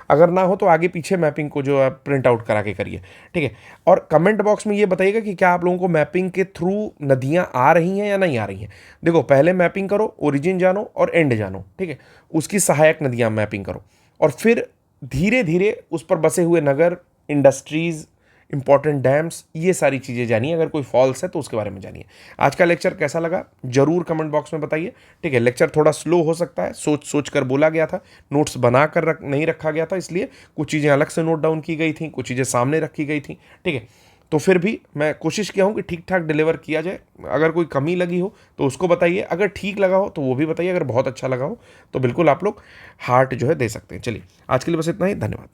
अगर ना हो तो आगे पीछे मैपिंग को जो है प्रिंट आउट करा के करिए, ठीक है। और कमेंट बॉक्स में ये बताइएगा कि क्या आप लोगों को मैपिंग के थ्रू नदियाँ आ रही हैं या नहीं आ रही हैं। देखो, पहले मैपिंग करो, ओरिजिन जानो और एंड जानो, ठीक है। उसकी सहायक नदियाँ मैपिंग करो, और फिर धीरे धीरे उस पर बसे हुए नगर, इंडस्ट्रीज़, इंपॉर्टेंट डैम्स, ये सारी चीज़ें जानिए। अगर कोई फॉल्स है तो उसके बारे में जानिए। आज का लेक्चर कैसा लगा जरूर कमेंट बॉक्स में बताइए, ठीक है। लेक्चर थोड़ा स्लो हो सकता है, सोच सोच कर बोला गया था, नोट्स बना कर नहीं रखा गया था, इसलिए कुछ चीज़ें अलग से नोट डाउन की गई थी, कुछ चीज़ें सामने रखी गई थी, ठीक है। तो फिर भी मैं कोशिश किया हूँ कि ठीक ठाक डिलीवर किया जाए। अगर कोई कमी लगी हो तो उसको बताइए, अगर ठीक लगा हो तो वो भी बताइए, अगर बहुत अच्छा लगा हो तो बिल्कुल आप लोग हार्ट जो है दे सकते हैं। चलिए, आज के लिए बस इतना ही, धन्यवाद।